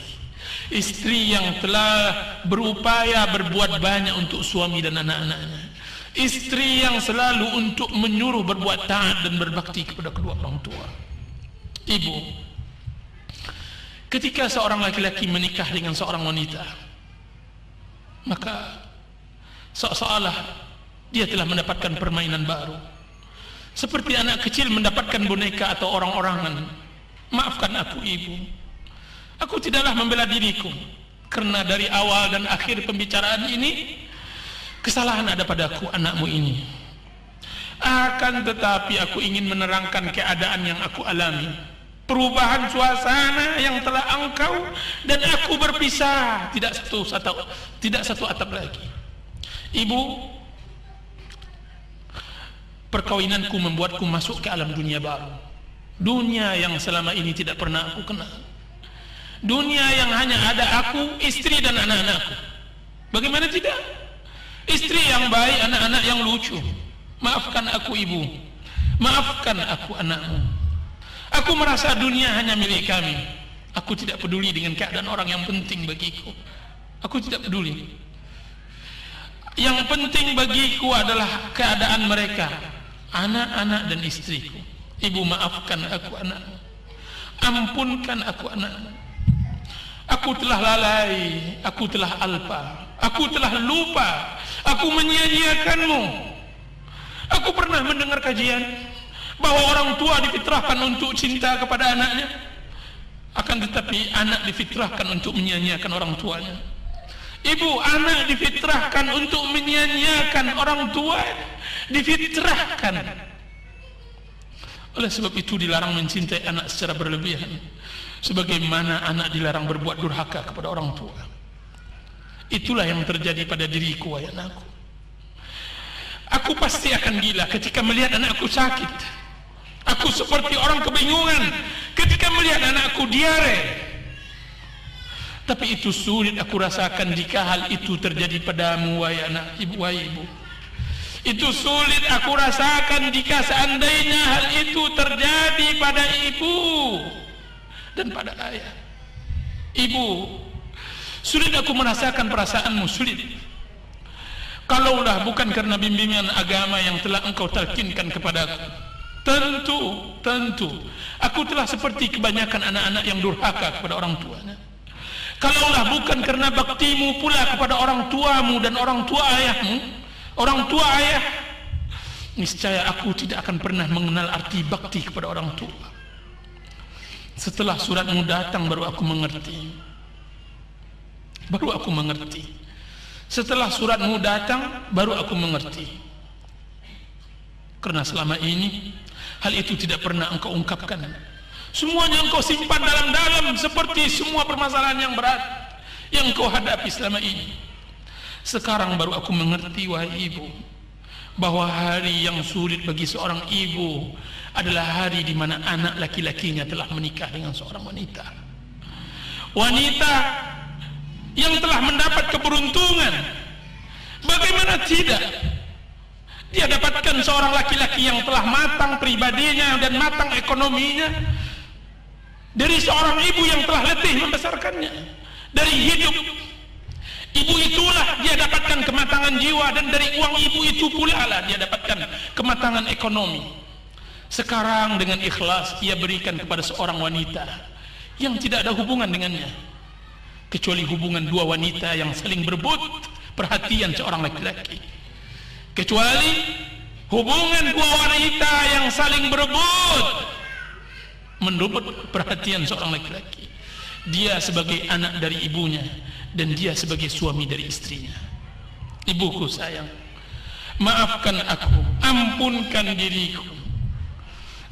istri yang telah berupaya berbuat banyak untuk suami dan anak-anaknya, istri yang selalu untuk menyuruh berbuat taat dan berbakti kepada kedua orang tua. Ibu, ketika seorang laki-laki menikah dengan seorang wanita, maka seolah-olah dia telah mendapatkan permainan baru, seperti anak kecil mendapatkan boneka atau orang-orangan. Maafkan aku, ibu. Aku tidaklah membela diriku, karena dari awal dan akhir pembicaraan ini kesalahan ada padaku, anakmu ini. Akan tetapi aku ingin menerangkan keadaan yang aku alami, perubahan suasana yang telah engkau dan aku berpisah, tidak satu atap lagi. Ibu, perkawinanku membuatku masuk ke alam dunia baru, dunia yang selama ini tidak pernah aku kenal, dunia yang hanya ada aku, istri dan anak-anakku. Bagaimana tidak? Istri yang baik, anak-anak yang lucu. Maafkan aku, ibu. Maafkan aku, anakmu. Aku merasa dunia hanya milik kami. Aku tidak peduli dengan keadaan orang yang penting bagiku. Aku tidak peduli. Yang penting bagiku adalah keadaan mereka, anak-anak dan istriku. Ibu, maafkan aku, anakmu. Ampunkan aku, anakmu. Aku telah lalai, aku telah alpa, aku telah lupa, aku menyia-nyiakanmu. Aku pernah mendengar kajian bahwa orang tua difitrahkan untuk cinta kepada anaknya, akan tetapi anak difitrahkan untuk menyia-nyiakan orang tuanya. Ibu, anak difitrahkan untuk menyia-nyiakan orang tua, difitrahkan. Oleh sebab itu dilarang mencintai anak secara berlebihan, sebagaimana anak dilarang berbuat durhaka kepada orang tua. Itulah yang terjadi pada diriku, wahai anakku. Aku pasti akan gila ketika melihat anakku sakit. Aku seperti orang kebingungan ketika melihat anakku diare. Tapi itu sulit aku rasakan jika hal itu terjadi padamu, wahai anak ibu, wahai ibu. Itu sulit aku rasakan jika seandainya hal itu terjadi pada ibu dan pada ayah. Ibu, sulit aku merasakan perasaanmu, sulit. Kalaulah bukan karena bimbingan agama yang telah engkau talkinkan kepadaku, tentu aku telah seperti kebanyakan anak-anak yang durhaka kepada orang tuanya. Kalaulah bukan karena baktimu pula kepada orang tuamu dan orang tua ayahmu, orang tua ayah, niscaya aku tidak akan pernah mengenal arti bakti kepada orang tua. Setelah suratmu datang baru aku mengerti. Setelah suratmu datang baru aku mengerti. Karena selama ini hal itu tidak pernah engkau ungkapkan. Semuanya engkau simpan dalam-dalam, seperti semua permasalahan yang berat yang engkau hadapi selama ini. Sekarang baru aku mengerti, wahai ibu, bahwa hari yang sulit bagi seorang ibu adalah hari di mana anak laki-lakinya telah menikah dengan seorang wanita. Wanita yang telah mendapat keberuntungan. Bagaimana tidak? Dia dapatkan seorang laki-laki yang telah matang pribadinya dan matang ekonominya, dari seorang ibu yang telah letih membesarkannya. Dari hidup ibu itulah dia dapatkan kematangan jiwa, dan dari uang ibu itu pula lah dia dapatkan kematangan ekonomi. Sekarang dengan ikhlas ia berikan kepada seorang wanita yang tidak ada hubungan dengannya, kecuali hubungan dua wanita yang saling berebut perhatian seorang laki-laki. Kecuali hubungan dua wanita yang saling berebut merebut perhatian seorang laki-laki. Dia sebagai anak dari ibunya dan dia sebagai suami dari istrinya. Ibuku sayang, maafkan aku, ampunkan diriku.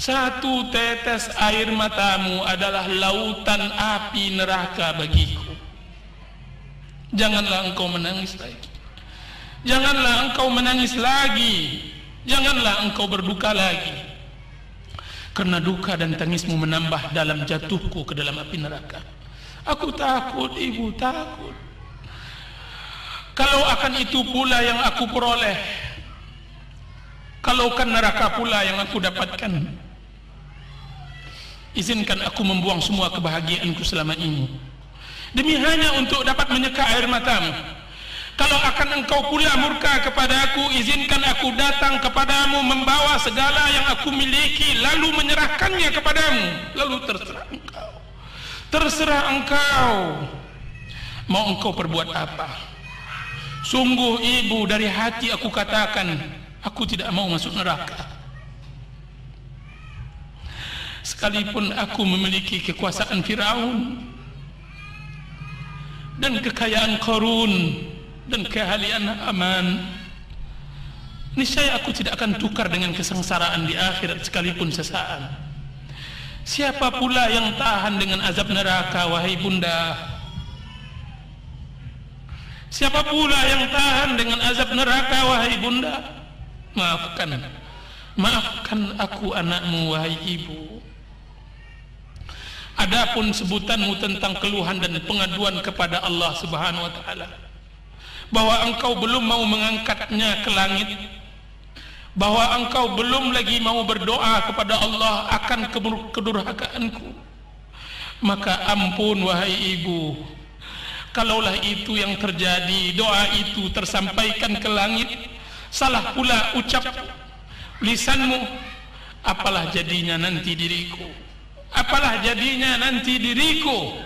Satu tetes air matamu adalah lautan api neraka bagiku. Janganlah engkau menangis lagi. Janganlah engkau menangis lagi. Janganlah engkau berduka lagi. Karena duka dan tangismu menambah dalam jatuhku ke dalam api neraka. Aku takut, ibu, takut. Kalau akan itu pula yang aku peroleh, kalau kan neraka pula yang aku dapatkan, izinkan aku membuang semua kebahagiaanku selama ini, demi hanya untuk dapat menyeka air matamu. Kalau akan engkau pula murka kepada aku, izinkan aku datang kepadamu membawa segala yang aku miliki, lalu menyerahkannya kepadamu. Lalu terserah engkau mau engkau perbuat apa. Sungguh ibu, dari hati aku katakan, aku tidak mau masuk neraka. Sekalipun aku memiliki kekuasaan Firaun dan kekayaan Qarun dan keahlian Haman, niscaya aku tidak akan tukar dengan kesengsaraan di akhirat sekalipun sesaat. Siapa pula yang tahan dengan azab neraka, wahai bunda? Siapa pula yang tahan dengan azab neraka, wahai bunda? Maafkan aku anakmu, wahai ibu. Adapun sebutanmu tentang keluhan dan pengaduan kepada Allah Subhanahu wa taala, bahwa engkau belum mau mengangkatnya ke langit, bahwa engkau belum lagi mau berdoa kepada Allah akan kedurhakaanku, maka ampun wahai ibu, kalaulah itu yang terjadi, doa itu tersampaikan ke langit, salah pula ucap lisanmu, apalah jadinya nanti diriku? Apalah jadinya nanti diriku?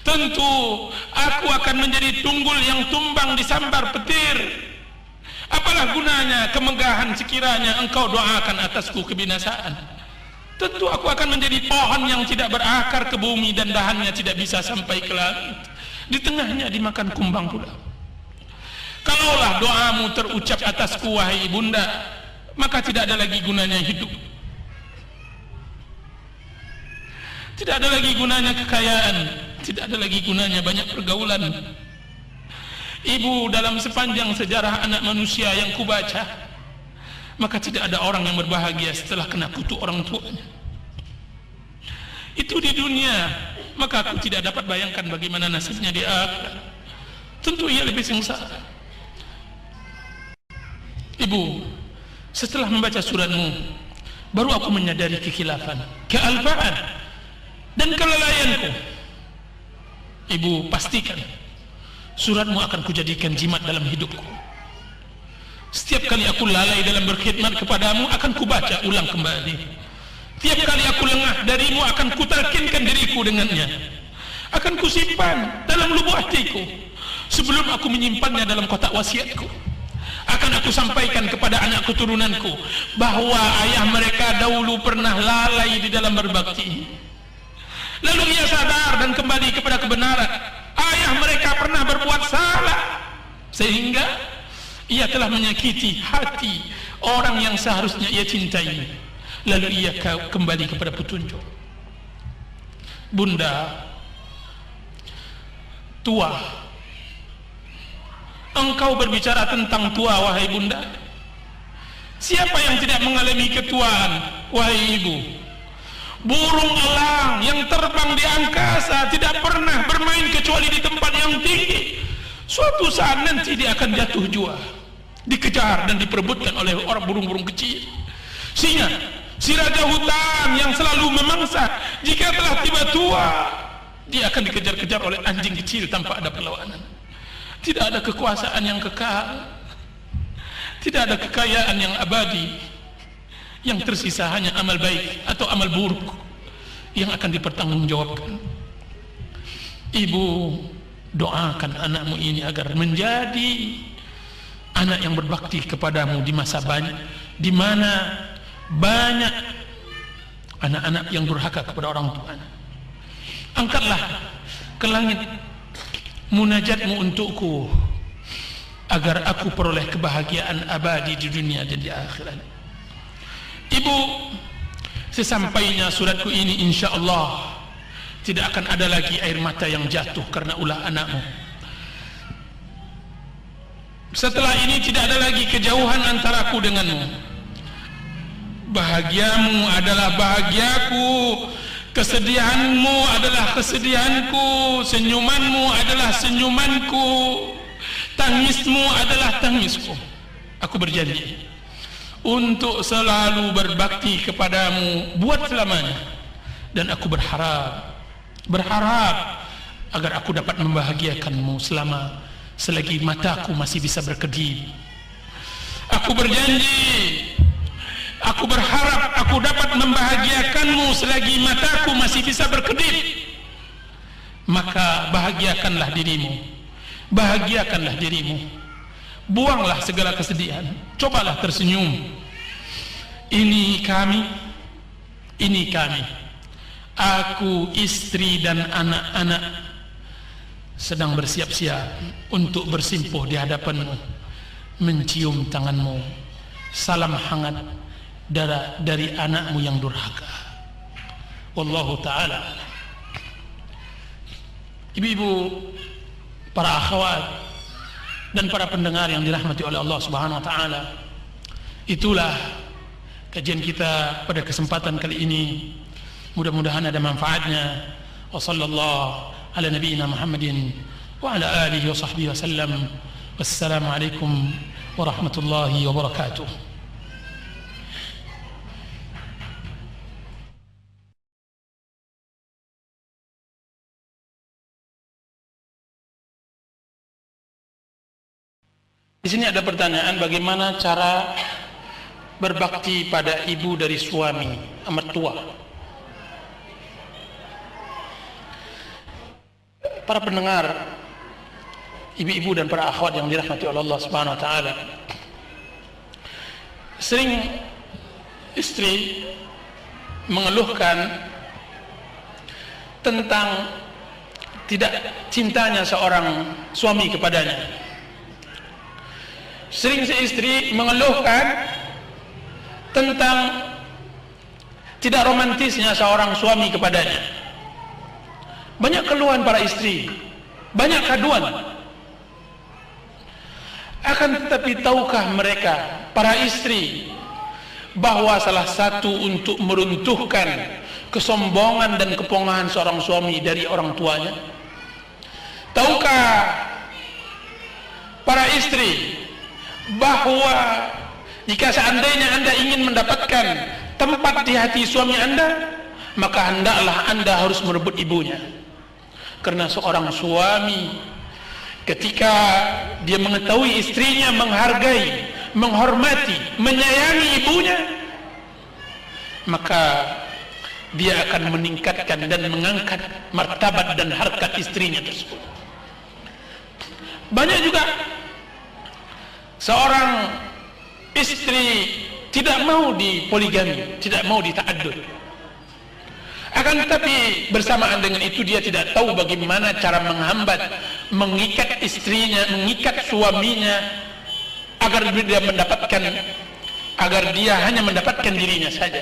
Tentu aku akan menjadi tunggul yang tumbang disambar petir. Apalah gunanya kemegahan sekiranya engkau doakan atasku kebinasaan? Tentu aku akan menjadi pohon yang tidak berakar ke bumi dan dahannya tidak bisa sampai ke langit. Di tengahnya dimakan kumbang pula. Kalaulah doamu terucap atasku, wahai bunda, maka tidak ada lagi gunanya hidup. Tidak ada lagi gunanya kekayaan, tidak ada lagi gunanya banyak pergaulan. Ibu, dalam sepanjang sejarah anak manusia yang kubaca, maka tidak ada orang yang berbahagia setelah kena kutuk orang tuanya. Itu di dunia. maka aku tidak dapat bayangkan bagaimana nasibnya di akhirat. Tentu ia lebih sengsara. Ibu, setelah membaca suratmu, baru aku menyadari kekhilafan, kealpaan, dan kelalaianku. Ibu, pastikan suratmu akan kujadikan jimat dalam hidupku. Setiap kali aku lalai dalam berkhidmat kepadamu, akan kubaca ulang kembali. Tiap kali aku lengah darimu, akan kutalkinkan diriku dengannya. Akan kusimpan dalam lubuk hatiku sebelum aku menyimpannya dalam kotak wasiatku. Akan aku sampaikan kepada anak keturunanku bahwa ayah mereka dahulu pernah lalai di dalam berbakti, lalu ia sadar dan kembali kepada kebenaran. Ayah mereka pernah berbuat salah sehingga ia telah menyakiti hati orang yang seharusnya ia cintai, lalu ia kembali kepada petunjuk. Bunda, tua, engkau berbicara tentang tua, wahai bunda. Siapa yang tidak mengalami ketuaan, wahai ibu? Burung elang yang terbang di angkasa tidak pernah bermain kecuali di tempat yang tinggi. Suatu saat nanti dia akan jatuh jua, dikejar dan diperebutkan oleh orang burung-burung kecil. Singa, si raja hutan yang selalu memangsa, jika telah tiba tua, dia akan dikejar-kejar oleh anjing kecil tanpa ada perlawanan. Tidak ada kekuasaan yang kekal, tidak ada kekayaan yang abadi. Yang tersisa hanya amal baik atau amal buruk yang akan dipertanggungjawabkan. Ibu, doakan anakmu ini agar menjadi anak yang berbakti kepadamu di masa banyak, di mana banyak anak-anak yang durhaka kepada orang tuanya. Angkatlah ke langit munajatmu untukku agar aku peroleh kebahagiaan abadi di dunia dan di akhirat. Ibu, sesampainya suratku ini, insya Allah tidak akan ada lagi air mata yang jatuh karena ulah anakmu. Setelah ini tidak ada lagi kejauhan antaraku denganmu. Bahagiamu adalah bahagiaku, kesedihanmu adalah kesedihanku, senyumanmu adalah senyumanku, tangismu adalah tangisku. Aku berjanji untuk selalu berbakti kepadamu buat selamanya, dan aku berharap agar aku dapat membahagiakanmu selagi mataku masih bisa berkedip. Aku berjanji, aku berharap aku dapat membahagiakanmu selagi mataku masih bisa berkedip. Maka bahagiakanlah dirimu, bahagiakanlah dirimu. Buanglah segala kesedihan, cobalah tersenyum. Ini kami, aku, istri dan anak-anak sedang bersiap-siap untuk bersimpuh di hadapanmu, mencium tanganmu. Salam hangat dari anakmu yang durhaka. Wallahu ta'ala. Ibu-ibu, para akhwat dan para pendengar yang dirahmati oleh Allah Subhanahu wa taala, itulah kajian kita pada kesempatan kali ini. Mudah-mudahan ada manfaatnya. Wa sallallahu ala nabiyyina Muhammadin wa ala alihi wa sahbihi wasallam. Wassalamu alaikum warahmatullahi wabarakatuh. Di sini ada pertanyaan, bagaimana cara berbakti pada ibu dari suami, mertua. Para pendengar, ibu-ibu dan para akhwat yang dirahmati oleh Allah Subhanahu wa taala, sering istri mengeluhkan tentang tidak cintanya seorang suami kepadanya. Sering si istri mengeluhkan tentang tidak romantisnya seorang suami kepadanya. Banyak keluhan para istri, banyak kaduan. Akan tetapi tahukah mereka, para istri, bahwa salah satu untuk meruntuhkan kesombongan dan kepongahan seorang suami dari orang tuanya? Tahukah para istri bahwa jika seandainya Anda ingin mendapatkan tempat di hati suami Anda, maka hendaklah Anda harus merebut ibunya. Karena seorang suami ketika dia mengetahui istrinya menghargai, menghormati, menyayangi ibunya, maka dia akan meningkatkan dan mengangkat martabat dan harkat istrinya tersebut. Banyak juga seorang istri tidak mau dipoligami, tidak mau dita'addud. Akan tetapi bersamaan dengan itu dia tidak tahu bagaimana cara menghambat, mengikat istrinya, mengikat suaminya agar dia hanya mendapatkan dirinya saja.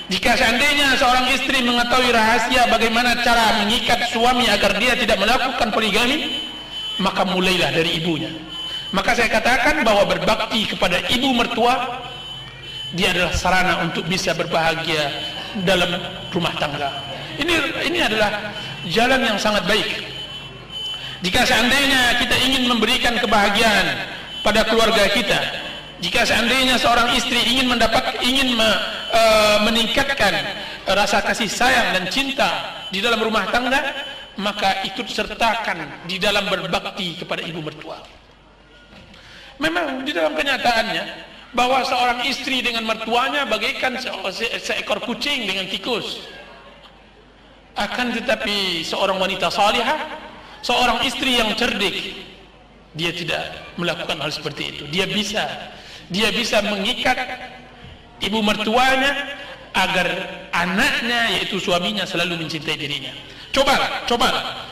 Jika seandainya seorang istri mengetahui rahasia bagaimana cara mengikat suami agar dia tidak melakukan poligami, maka mulailah dari ibunya. Maka saya katakan bahwa berbakti kepada ibu mertua, dia adalah sarana untuk bisa berbahagia dalam rumah tangga. Ini adalah jalan yang sangat baik. Jika seandainya kita ingin memberikan kebahagiaan pada keluarga kita, jika seandainya seorang istri ingin meningkatkan rasa kasih sayang dan cinta di dalam rumah tangga, maka ikut sertakan di dalam berbakti kepada ibu mertua. Memang di dalam kenyataannya bahwa seorang istri dengan mertuanya bagaikan seekor kucing dengan tikus. Akan tetapi seorang wanita salihah, seorang istri yang cerdik, dia tidak melakukan hal seperti itu. Dia bisa mengikat ibu mertuanya agar anaknya, yaitu suaminya, selalu mencintai dirinya. Coba,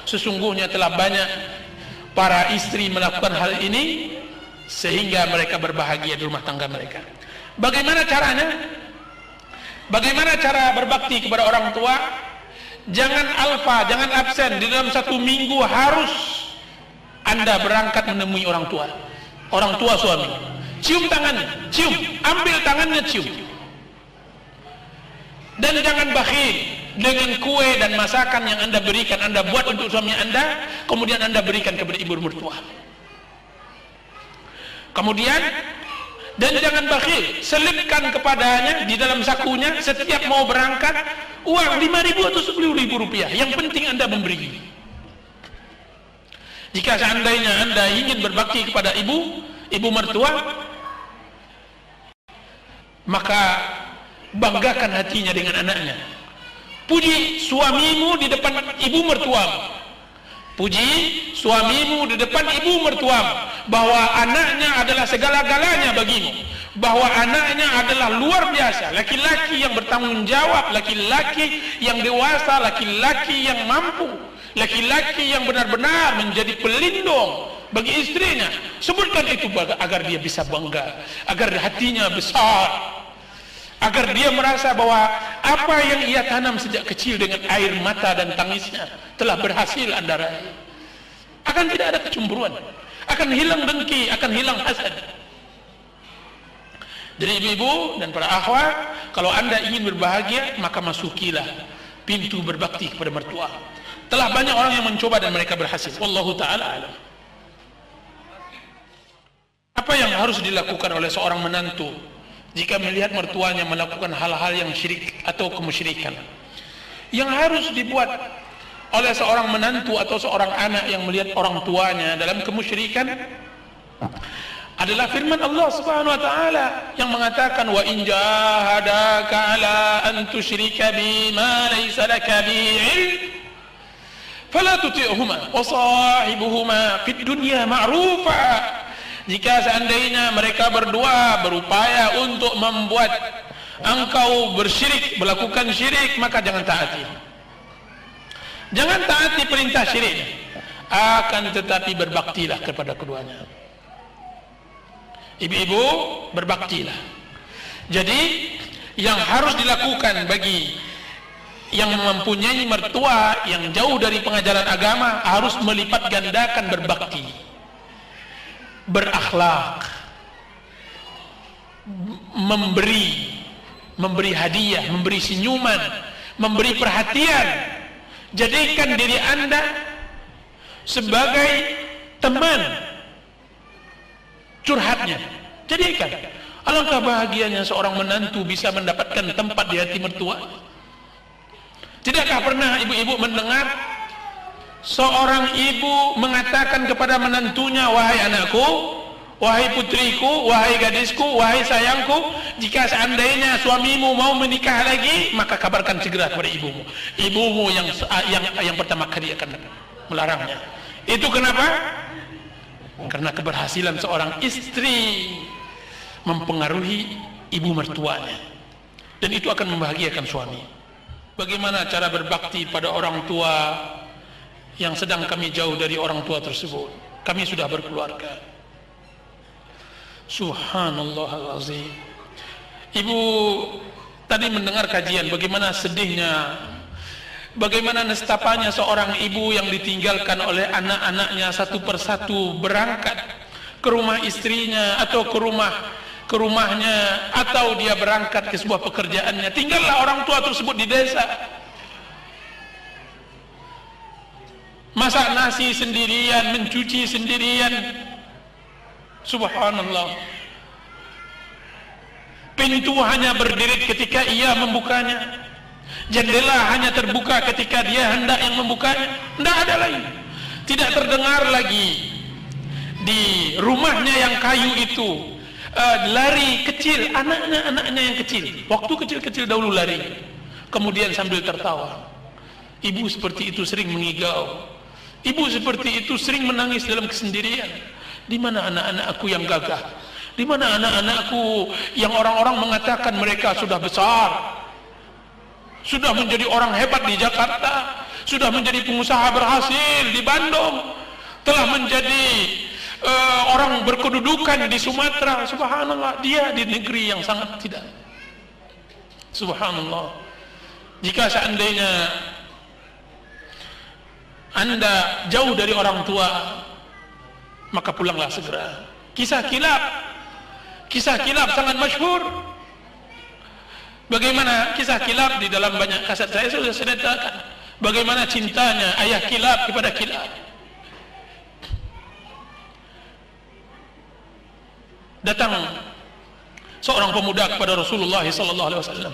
sesungguhnya telah banyak para istri melakukan hal ini sehingga mereka berbahagia di rumah tangga mereka. Bagaimana caranya? Bagaimana cara berbakti kepada orang tua? Jangan jangan absen. Di dalam 1 minggu harus Anda berangkat menemui orang tua suami. Cium tangannya, ambil tangannya, cium. Dan jangan bakhil dengan kue dan masakan yang Anda berikan, Anda buat untuk suami Anda, kemudian Anda berikan kepada ibu mertua. Kemudian, dan jangan bakhil, selipkan kepadanya di dalam sakunya setiap mau berangkat uang 5.000 atau 10.000 rupiah. Yang penting Anda memberi. Jika seandainya Anda ingin berbakti kepada ibu mertua, maka banggakan hatinya dengan anaknya. Puji suamimu di depan ibu mertuamu. Puji suamimu di depan ibu mertuamu, bahwa anaknya adalah segala-galanya bagimu, bahwa anaknya adalah luar biasa, laki-laki yang bertanggung jawab, laki-laki yang dewasa, laki-laki yang mampu, laki-laki yang benar-benar menjadi pelindung bagi istrinya. Sebutkan itu agar dia bisa bangga, agar hatinya besar, agar dia merasa bahwa apa yang ia tanam sejak kecil dengan air mata dan tangisnya telah berhasil Anda raih. Akan tidak ada kecemburuan, akan hilang dengki, akan hilang hasad. Jadi ibu-ibu dan para akhwat, kalau Anda ingin berbahagia, maka masukilah pintu berbakti kepada mertua. Telah banyak orang yang mencoba dan mereka berhasil. Wallahu ta'ala alam. Apa yang harus dilakukan oleh seorang menantu jika melihat mertuanya melakukan hal-hal yang syirik atau kemusyrikan? Yang harus dibuat oleh seorang menantu atau seorang anak yang melihat orang tuanya dalam kemusyrikan adalah firman Allah Subhanahu wa taala yang mengatakan, wa in jahadaka ala an tusyrika bima laysa laka bihi ilm fala tuti'huma wa sahibuhuma fid dunya ma'rufa. Jika seandainya mereka berdua berupaya untuk membuat engkau bersyirik, melakukan syirik, maka jangan taati. Jangan taati perintah syirik, akan tetapi berbaktilah kepada keduanya. Ibu-ibu, berbaktilah. Jadi yang harus dilakukan bagi yang mempunyai mertua yang jauh dari pengajaran agama, harus melipat gandakan berbakti, berakhlak, memberi, memberi hadiah, memberi senyuman, memberi perhatian. Jadikan diri Anda sebagai teman curhatnya. Jadikan. Alangkah bahagianya seorang menantu bisa mendapatkan tempat di hati mertua. Tidakkah pernah ibu-ibu mendengar seorang ibu mengatakan kepada menantunya, wahai anakku, wahai putriku, wahai gadisku, wahai sayangku, jika seandainya suamimu mau menikah lagi, maka kabarkan segera kepada ibumu. Ibumu yang pertama kali akan melarangnya. Itu kenapa? Karena keberhasilan seorang istri mempengaruhi ibu mertuanya, dan itu akan membahagiakan suami. Bagaimana cara berbakti pada orang tua yang sedang kami jauh dari orang tua tersebut? Kami sudah berkeluarga. Subhanallahal-azim. Ibu tadi mendengar kajian bagaimana sedihnya, bagaimana nestapanya seorang ibu yang ditinggalkan oleh anak-anaknya satu persatu berangkat ke rumah istrinya atau ke rumahnya, atau dia berangkat ke sebuah pekerjaannya. Tinggallah orang tua tersebut di desa, masak nasi sendirian, mencuci sendirian. Subhanallah. Pintu hanya berdiri ketika ia membukanya, jendela hanya terbuka ketika dia hendak yang membukanya. Tidak ada lain. Tidak terdengar lagi di rumahnya yang kayu itu lari kecil, anaknya yang kecil, waktu kecil-kecil dahulu lari, kemudian sambil tertawa. Ibu seperti itu sering mengigau, ibu seperti itu sering menangis dalam kesendirian. Di mana anak-anakku yang gagah? Di mana anak-anakku yang orang-orang mengatakan mereka sudah besar, sudah menjadi orang hebat di Jakarta, sudah menjadi pengusaha berhasil di Bandung, telah menjadi orang berkedudukan di Sumatera. Subhanallah, dia di negeri yang sangat tidak. Subhanallah. Jika seandainya Anda jauh dari orang tua, maka pulanglah segera. Kisah kilab sangat masyhur. Bagaimana kisah kilab di dalam banyak kaset saya sudah ceritakan. Bagaimana cintanya ayah kilab kepada kilab. Datang seorang pemuda kepada Rasulullah SAW.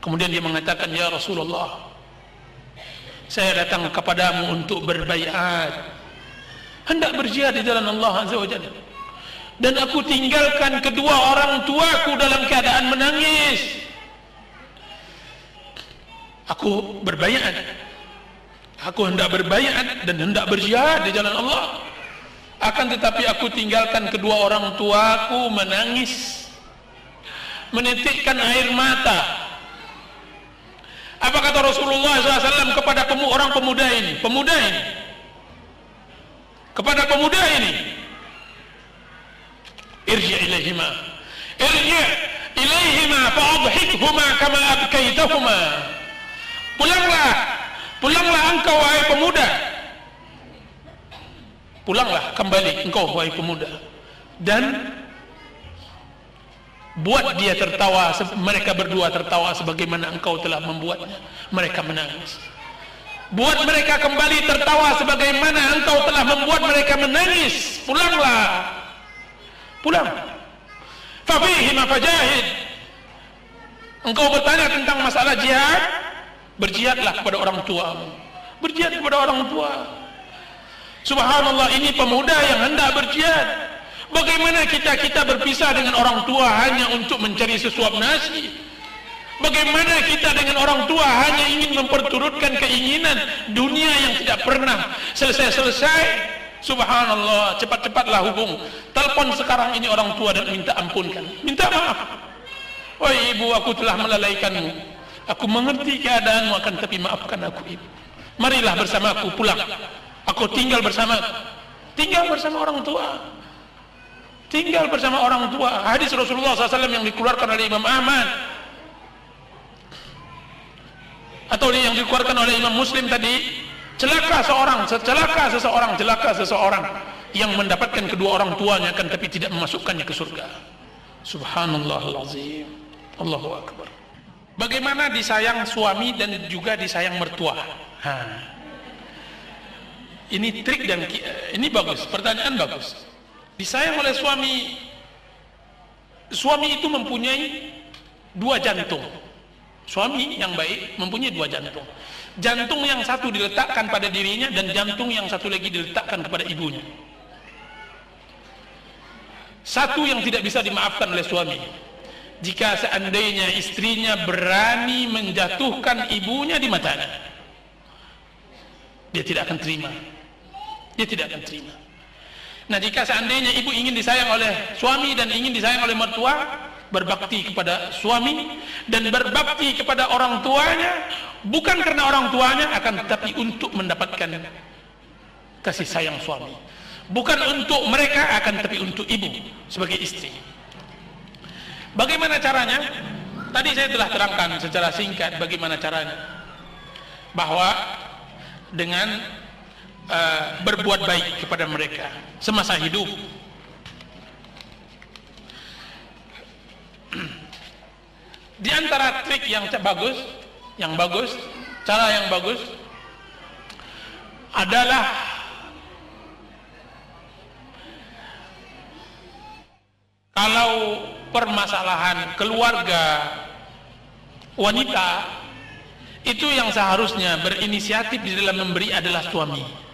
Kemudian dia mengatakan, ya Rasulullah, saya datang kepadamu untuk berbaiat, hendak berjihad di jalan Allah Azza wa Jalla, dan aku tinggalkan kedua orang tuaku dalam keadaan menangis. Aku berbaiat, aku hendak berbaiat dan hendak berjihad di jalan Allah, akan tetapi aku tinggalkan kedua orang tuaku menangis, menitikkan air mata. Apa kata Rasulullah SAW kepada orang pemuda ini? Kepada pemuda ini, irji ilaihima, fa'adhikhuma kama abkaitahuma. Pulanglah engkau wahai pemuda. Pulanglah kembali engkau wahai pemuda, dan buat dia tertawa, mereka berdua tertawa sebagaimana engkau telah membuatnya mereka menangis. Buat mereka kembali tertawa sebagaimana engkau telah membuat mereka menangis. Pulanglah, pulang. Fafihi ma fajahid. Engkau bertanya tentang masalah jihad, berjihadlah kepada orang tuamu. Berjihad kepada orang tua. Subhanallah, ini pemuda yang hendak berjihad. Bagaimana kita berpisah dengan orang tua hanya untuk mencari sesuap nasi? Bagaimana kita dengan orang tua hanya ingin memperturutkan keinginan dunia yang tidak pernah selesai-selesai? Subhanallah, cepat-cepatlah hubung. Telepon sekarang ini orang tua dan minta ampunkan, minta maaf. Oh ibu, aku telah melalaikanmu. Aku mengerti keadaanmu, akan tapi maafkan aku ibu. Marilah bersamaku pulang. Aku tinggal bersama orang tua. Tinggal bersama orang tua. Hadis Rasulullah SAW yang dikeluarkan oleh Imam Ahmad, atau yang dikeluarkan oleh Imam Muslim tadi, celaka seseorang yang mendapatkan kedua orang tuanya kan tapi tidak memasukkannya ke surga. Subhanallahal azim. Allahu akbar. Bagaimana disayang suami dan juga disayang mertua? Ini trik dan ini bagus, pertanyaan bagus. Disayang oleh suami itu mempunyai dua jantung. Suami yang baik mempunyai dua jantung. Jantung yang satu diletakkan pada dirinya dan jantung yang satu lagi diletakkan kepada ibunya. Satu yang tidak bisa dimaafkan oleh suami, jika seandainya istrinya berani menjatuhkan ibunya di matanya, dia tidak akan terima. Dia tidak akan terima. Nah, jika seandainya ibu ingin disayang oleh suami dan ingin disayang oleh mertua, berbakti kepada suami dan berbakti kepada orang tuanya, bukan karena orang tuanya, akan tetapi untuk mendapatkan kasih sayang suami. Bukan untuk mereka, akan tetapi untuk ibu sebagai istri. Bagaimana caranya? Tadi saya telah terangkan secara singkat bagaimana caranya. Bahwa dengan berbuat baik kepada mereka semasa hidup. Di antara trik yang bagus, cara yang bagus adalah kalau permasalahan keluarga wanita, itu yang seharusnya berinisiatif di dalam memberi adalah suami.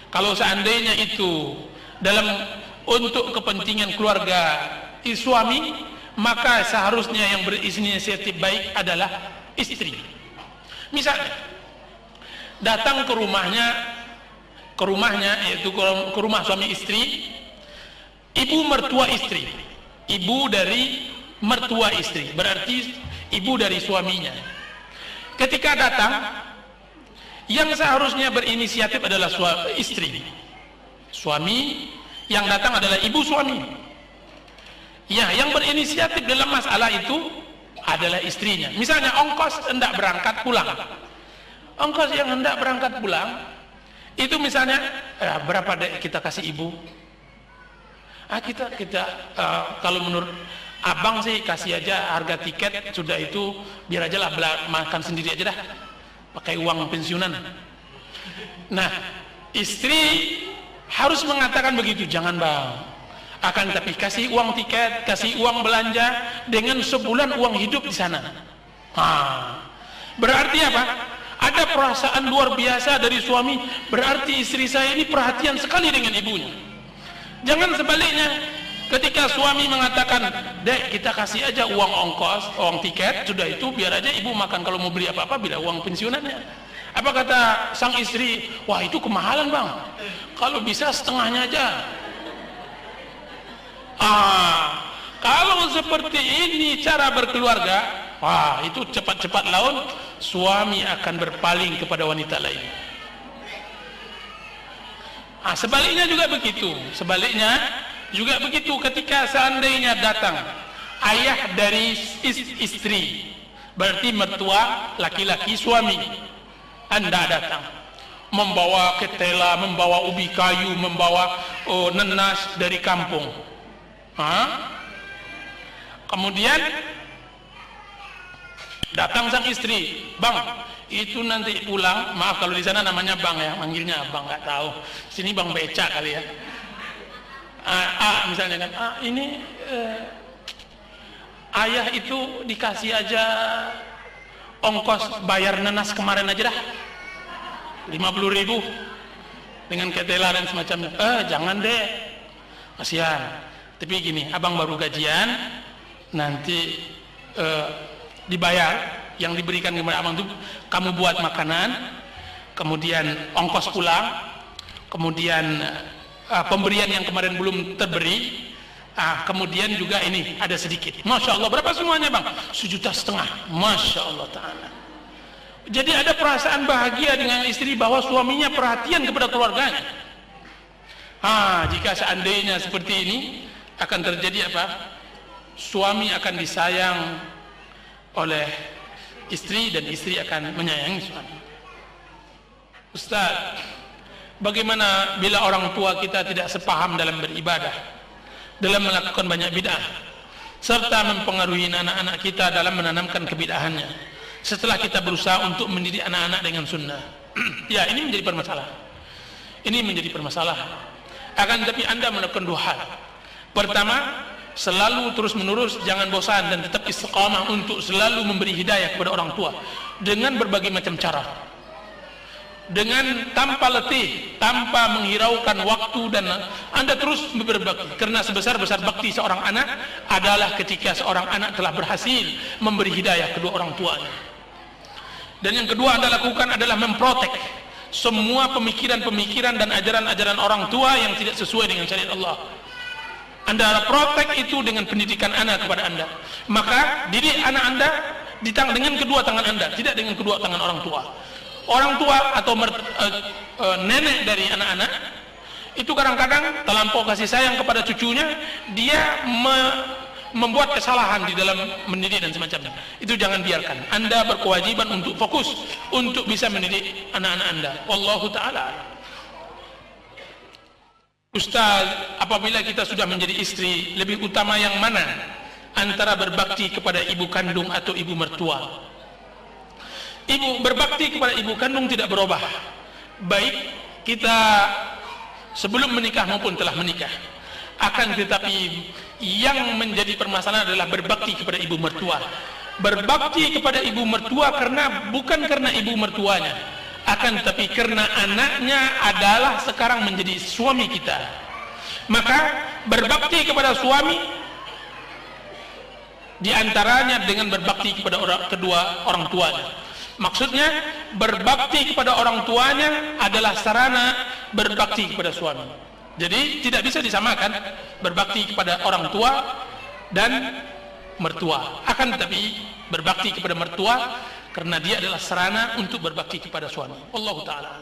Kalau seandainya itu untuk kepentingan keluarga suami, maka seharusnya yang berinisiatif baik adalah istri. Misalnya datang ke rumahnya yaitu ke rumah suami istri, ibu mertua istri, ibu dari mertua istri, berarti ibu dari suaminya. Ketika datang, yang seharusnya berinisiatif adalah istri. Suami yang datang adalah ibu suami. Ya, yang berinisiatif dalam masalah itu adalah istrinya. Misalnya ongkos hendak berangkat pulang. Ongkos yang hendak berangkat pulang itu misalnya berapa dek kita kasih ibu? Kita kalau menurut abang sih kasih aja harga tiket sudah itu, biar aja lah makan sendiri aja dah, pakai uang pensiunan. Nah, istri harus mengatakan begitu, jangan bang, akan tapi kasih uang tiket, kasih uang belanja dengan sebulan uang hidup di sana. Berarti apa? Ada perasaan luar biasa dari suami, berarti istri saya ini perhatian sekali dengan ibunya. Jangan sebaliknya, ketika suami mengatakan, dek kita kasih aja uang ongkos, uang tiket, sudah itu biar aja ibu makan, kalau mau beli apa-apa bila uang pensiunannya. Apa kata sang istri? Wah itu kemahalan bang, kalau bisa setengahnya aja. Kalau seperti ini cara berkeluarga, wah itu cepat-cepat laun suami akan berpaling kepada wanita lain. Sebaliknya juga begitu, ketika seandainya datang ayah dari istri, berarti mertua laki-laki suami, Anda datang membawa ketela, membawa ubi kayu, membawa nenas dari kampung. Kemudian datang sang istri, bang itu nanti pulang, maaf kalau di sana namanya bang ya, manggilnya abang, nggak tahu sini bang beca kali ya. Misalnya kan, ini ayah itu dikasih aja ongkos bayar nenas kemarin aja dah 50.000 dengan ketela dan semacamnya. Jangan deh, kasihan. Tapi gini, abang baru gajian, nanti dibayar yang diberikan kepada abang itu, kamu buat makanan, kemudian ongkos pulang, kemudian pemberian yang kemarin belum terberi, kemudian juga ini ada sedikit. Masya Allah, berapa semuanya bang? 1,5 juta. Masya Allah ta'ala. Jadi ada perasaan bahagia dengan istri bahwa suaminya perhatian kepada keluarganya. Jika seandainya seperti ini, akan terjadi apa? Suami akan disayang oleh istri dan istri akan menyayangi suami. Ustaz, bagaimana bila orang tua kita tidak sepaham dalam beribadah? dalam melakukan banyak bid'ah, serta mempengaruhi anak-anak kita dalam menanamkan kebid'ahannya setelah kita berusaha untuk mendidik anak-anak dengan sunnah. Ya, ini menjadi permasalahan. Ini menjadi permasalahan. Akan tetapi Anda melakukan dua hal. Pertama, selalu terus-menerus jangan bosan dan tetap istiqamah untuk selalu memberi hidayah kepada orang tua dengan berbagai macam cara, dengan tanpa letih, tanpa menghiraukan waktu, dan Anda terus berbakti, karena sebesar-besar bakti seorang anak adalah ketika seorang anak telah berhasil memberi hidayah kedua orang tuanya. Dan yang kedua Anda lakukan adalah memprotek semua pemikiran-pemikiran dan ajaran-ajaran orang tua yang tidak sesuai dengan syariat Allah. Anda protek itu dengan pendidikan anak kepada Anda. Maka didik anak Anda dengan kedua tangan Anda, tidak dengan kedua tangan orang tua. Orang tua atau nenek dari anak-anak itu kadang-kadang terlampau kasih sayang kepada cucunya, dia membuat kesalahan di dalam mendidik dan semacamnya. Itu jangan biarkan. Anda berkewajiban untuk fokus untuk bisa mendidik anak-anak Anda. Wallahu ta'ala. Ustaz, apabila kita sudah menjadi istri, lebih utama yang mana antara berbakti kepada ibu kandung atau ibu mertua? Berbakti kepada ibu kandung tidak berubah, baik kita sebelum menikah maupun telah menikah. Akan tetapi yang menjadi permasalahan adalah berbakti kepada ibu mertua. Berbakti kepada ibu mertua bukan karena ibu mertuanya, akan tetapi karena anaknya adalah sekarang menjadi suami kita. Maka berbakti kepada suami diantaranya dengan berbakti kepada kedua orang tuanya. Maksudnya berbakti kepada orang tuanya adalah sarana berbakti kepada suami. Jadi tidak bisa disamakan berbakti kepada orang tua dan mertua. Akan tetapi berbakti kepada mertua karena dia adalah sarana untuk berbakti kepada suami. Wallahu ta'ala.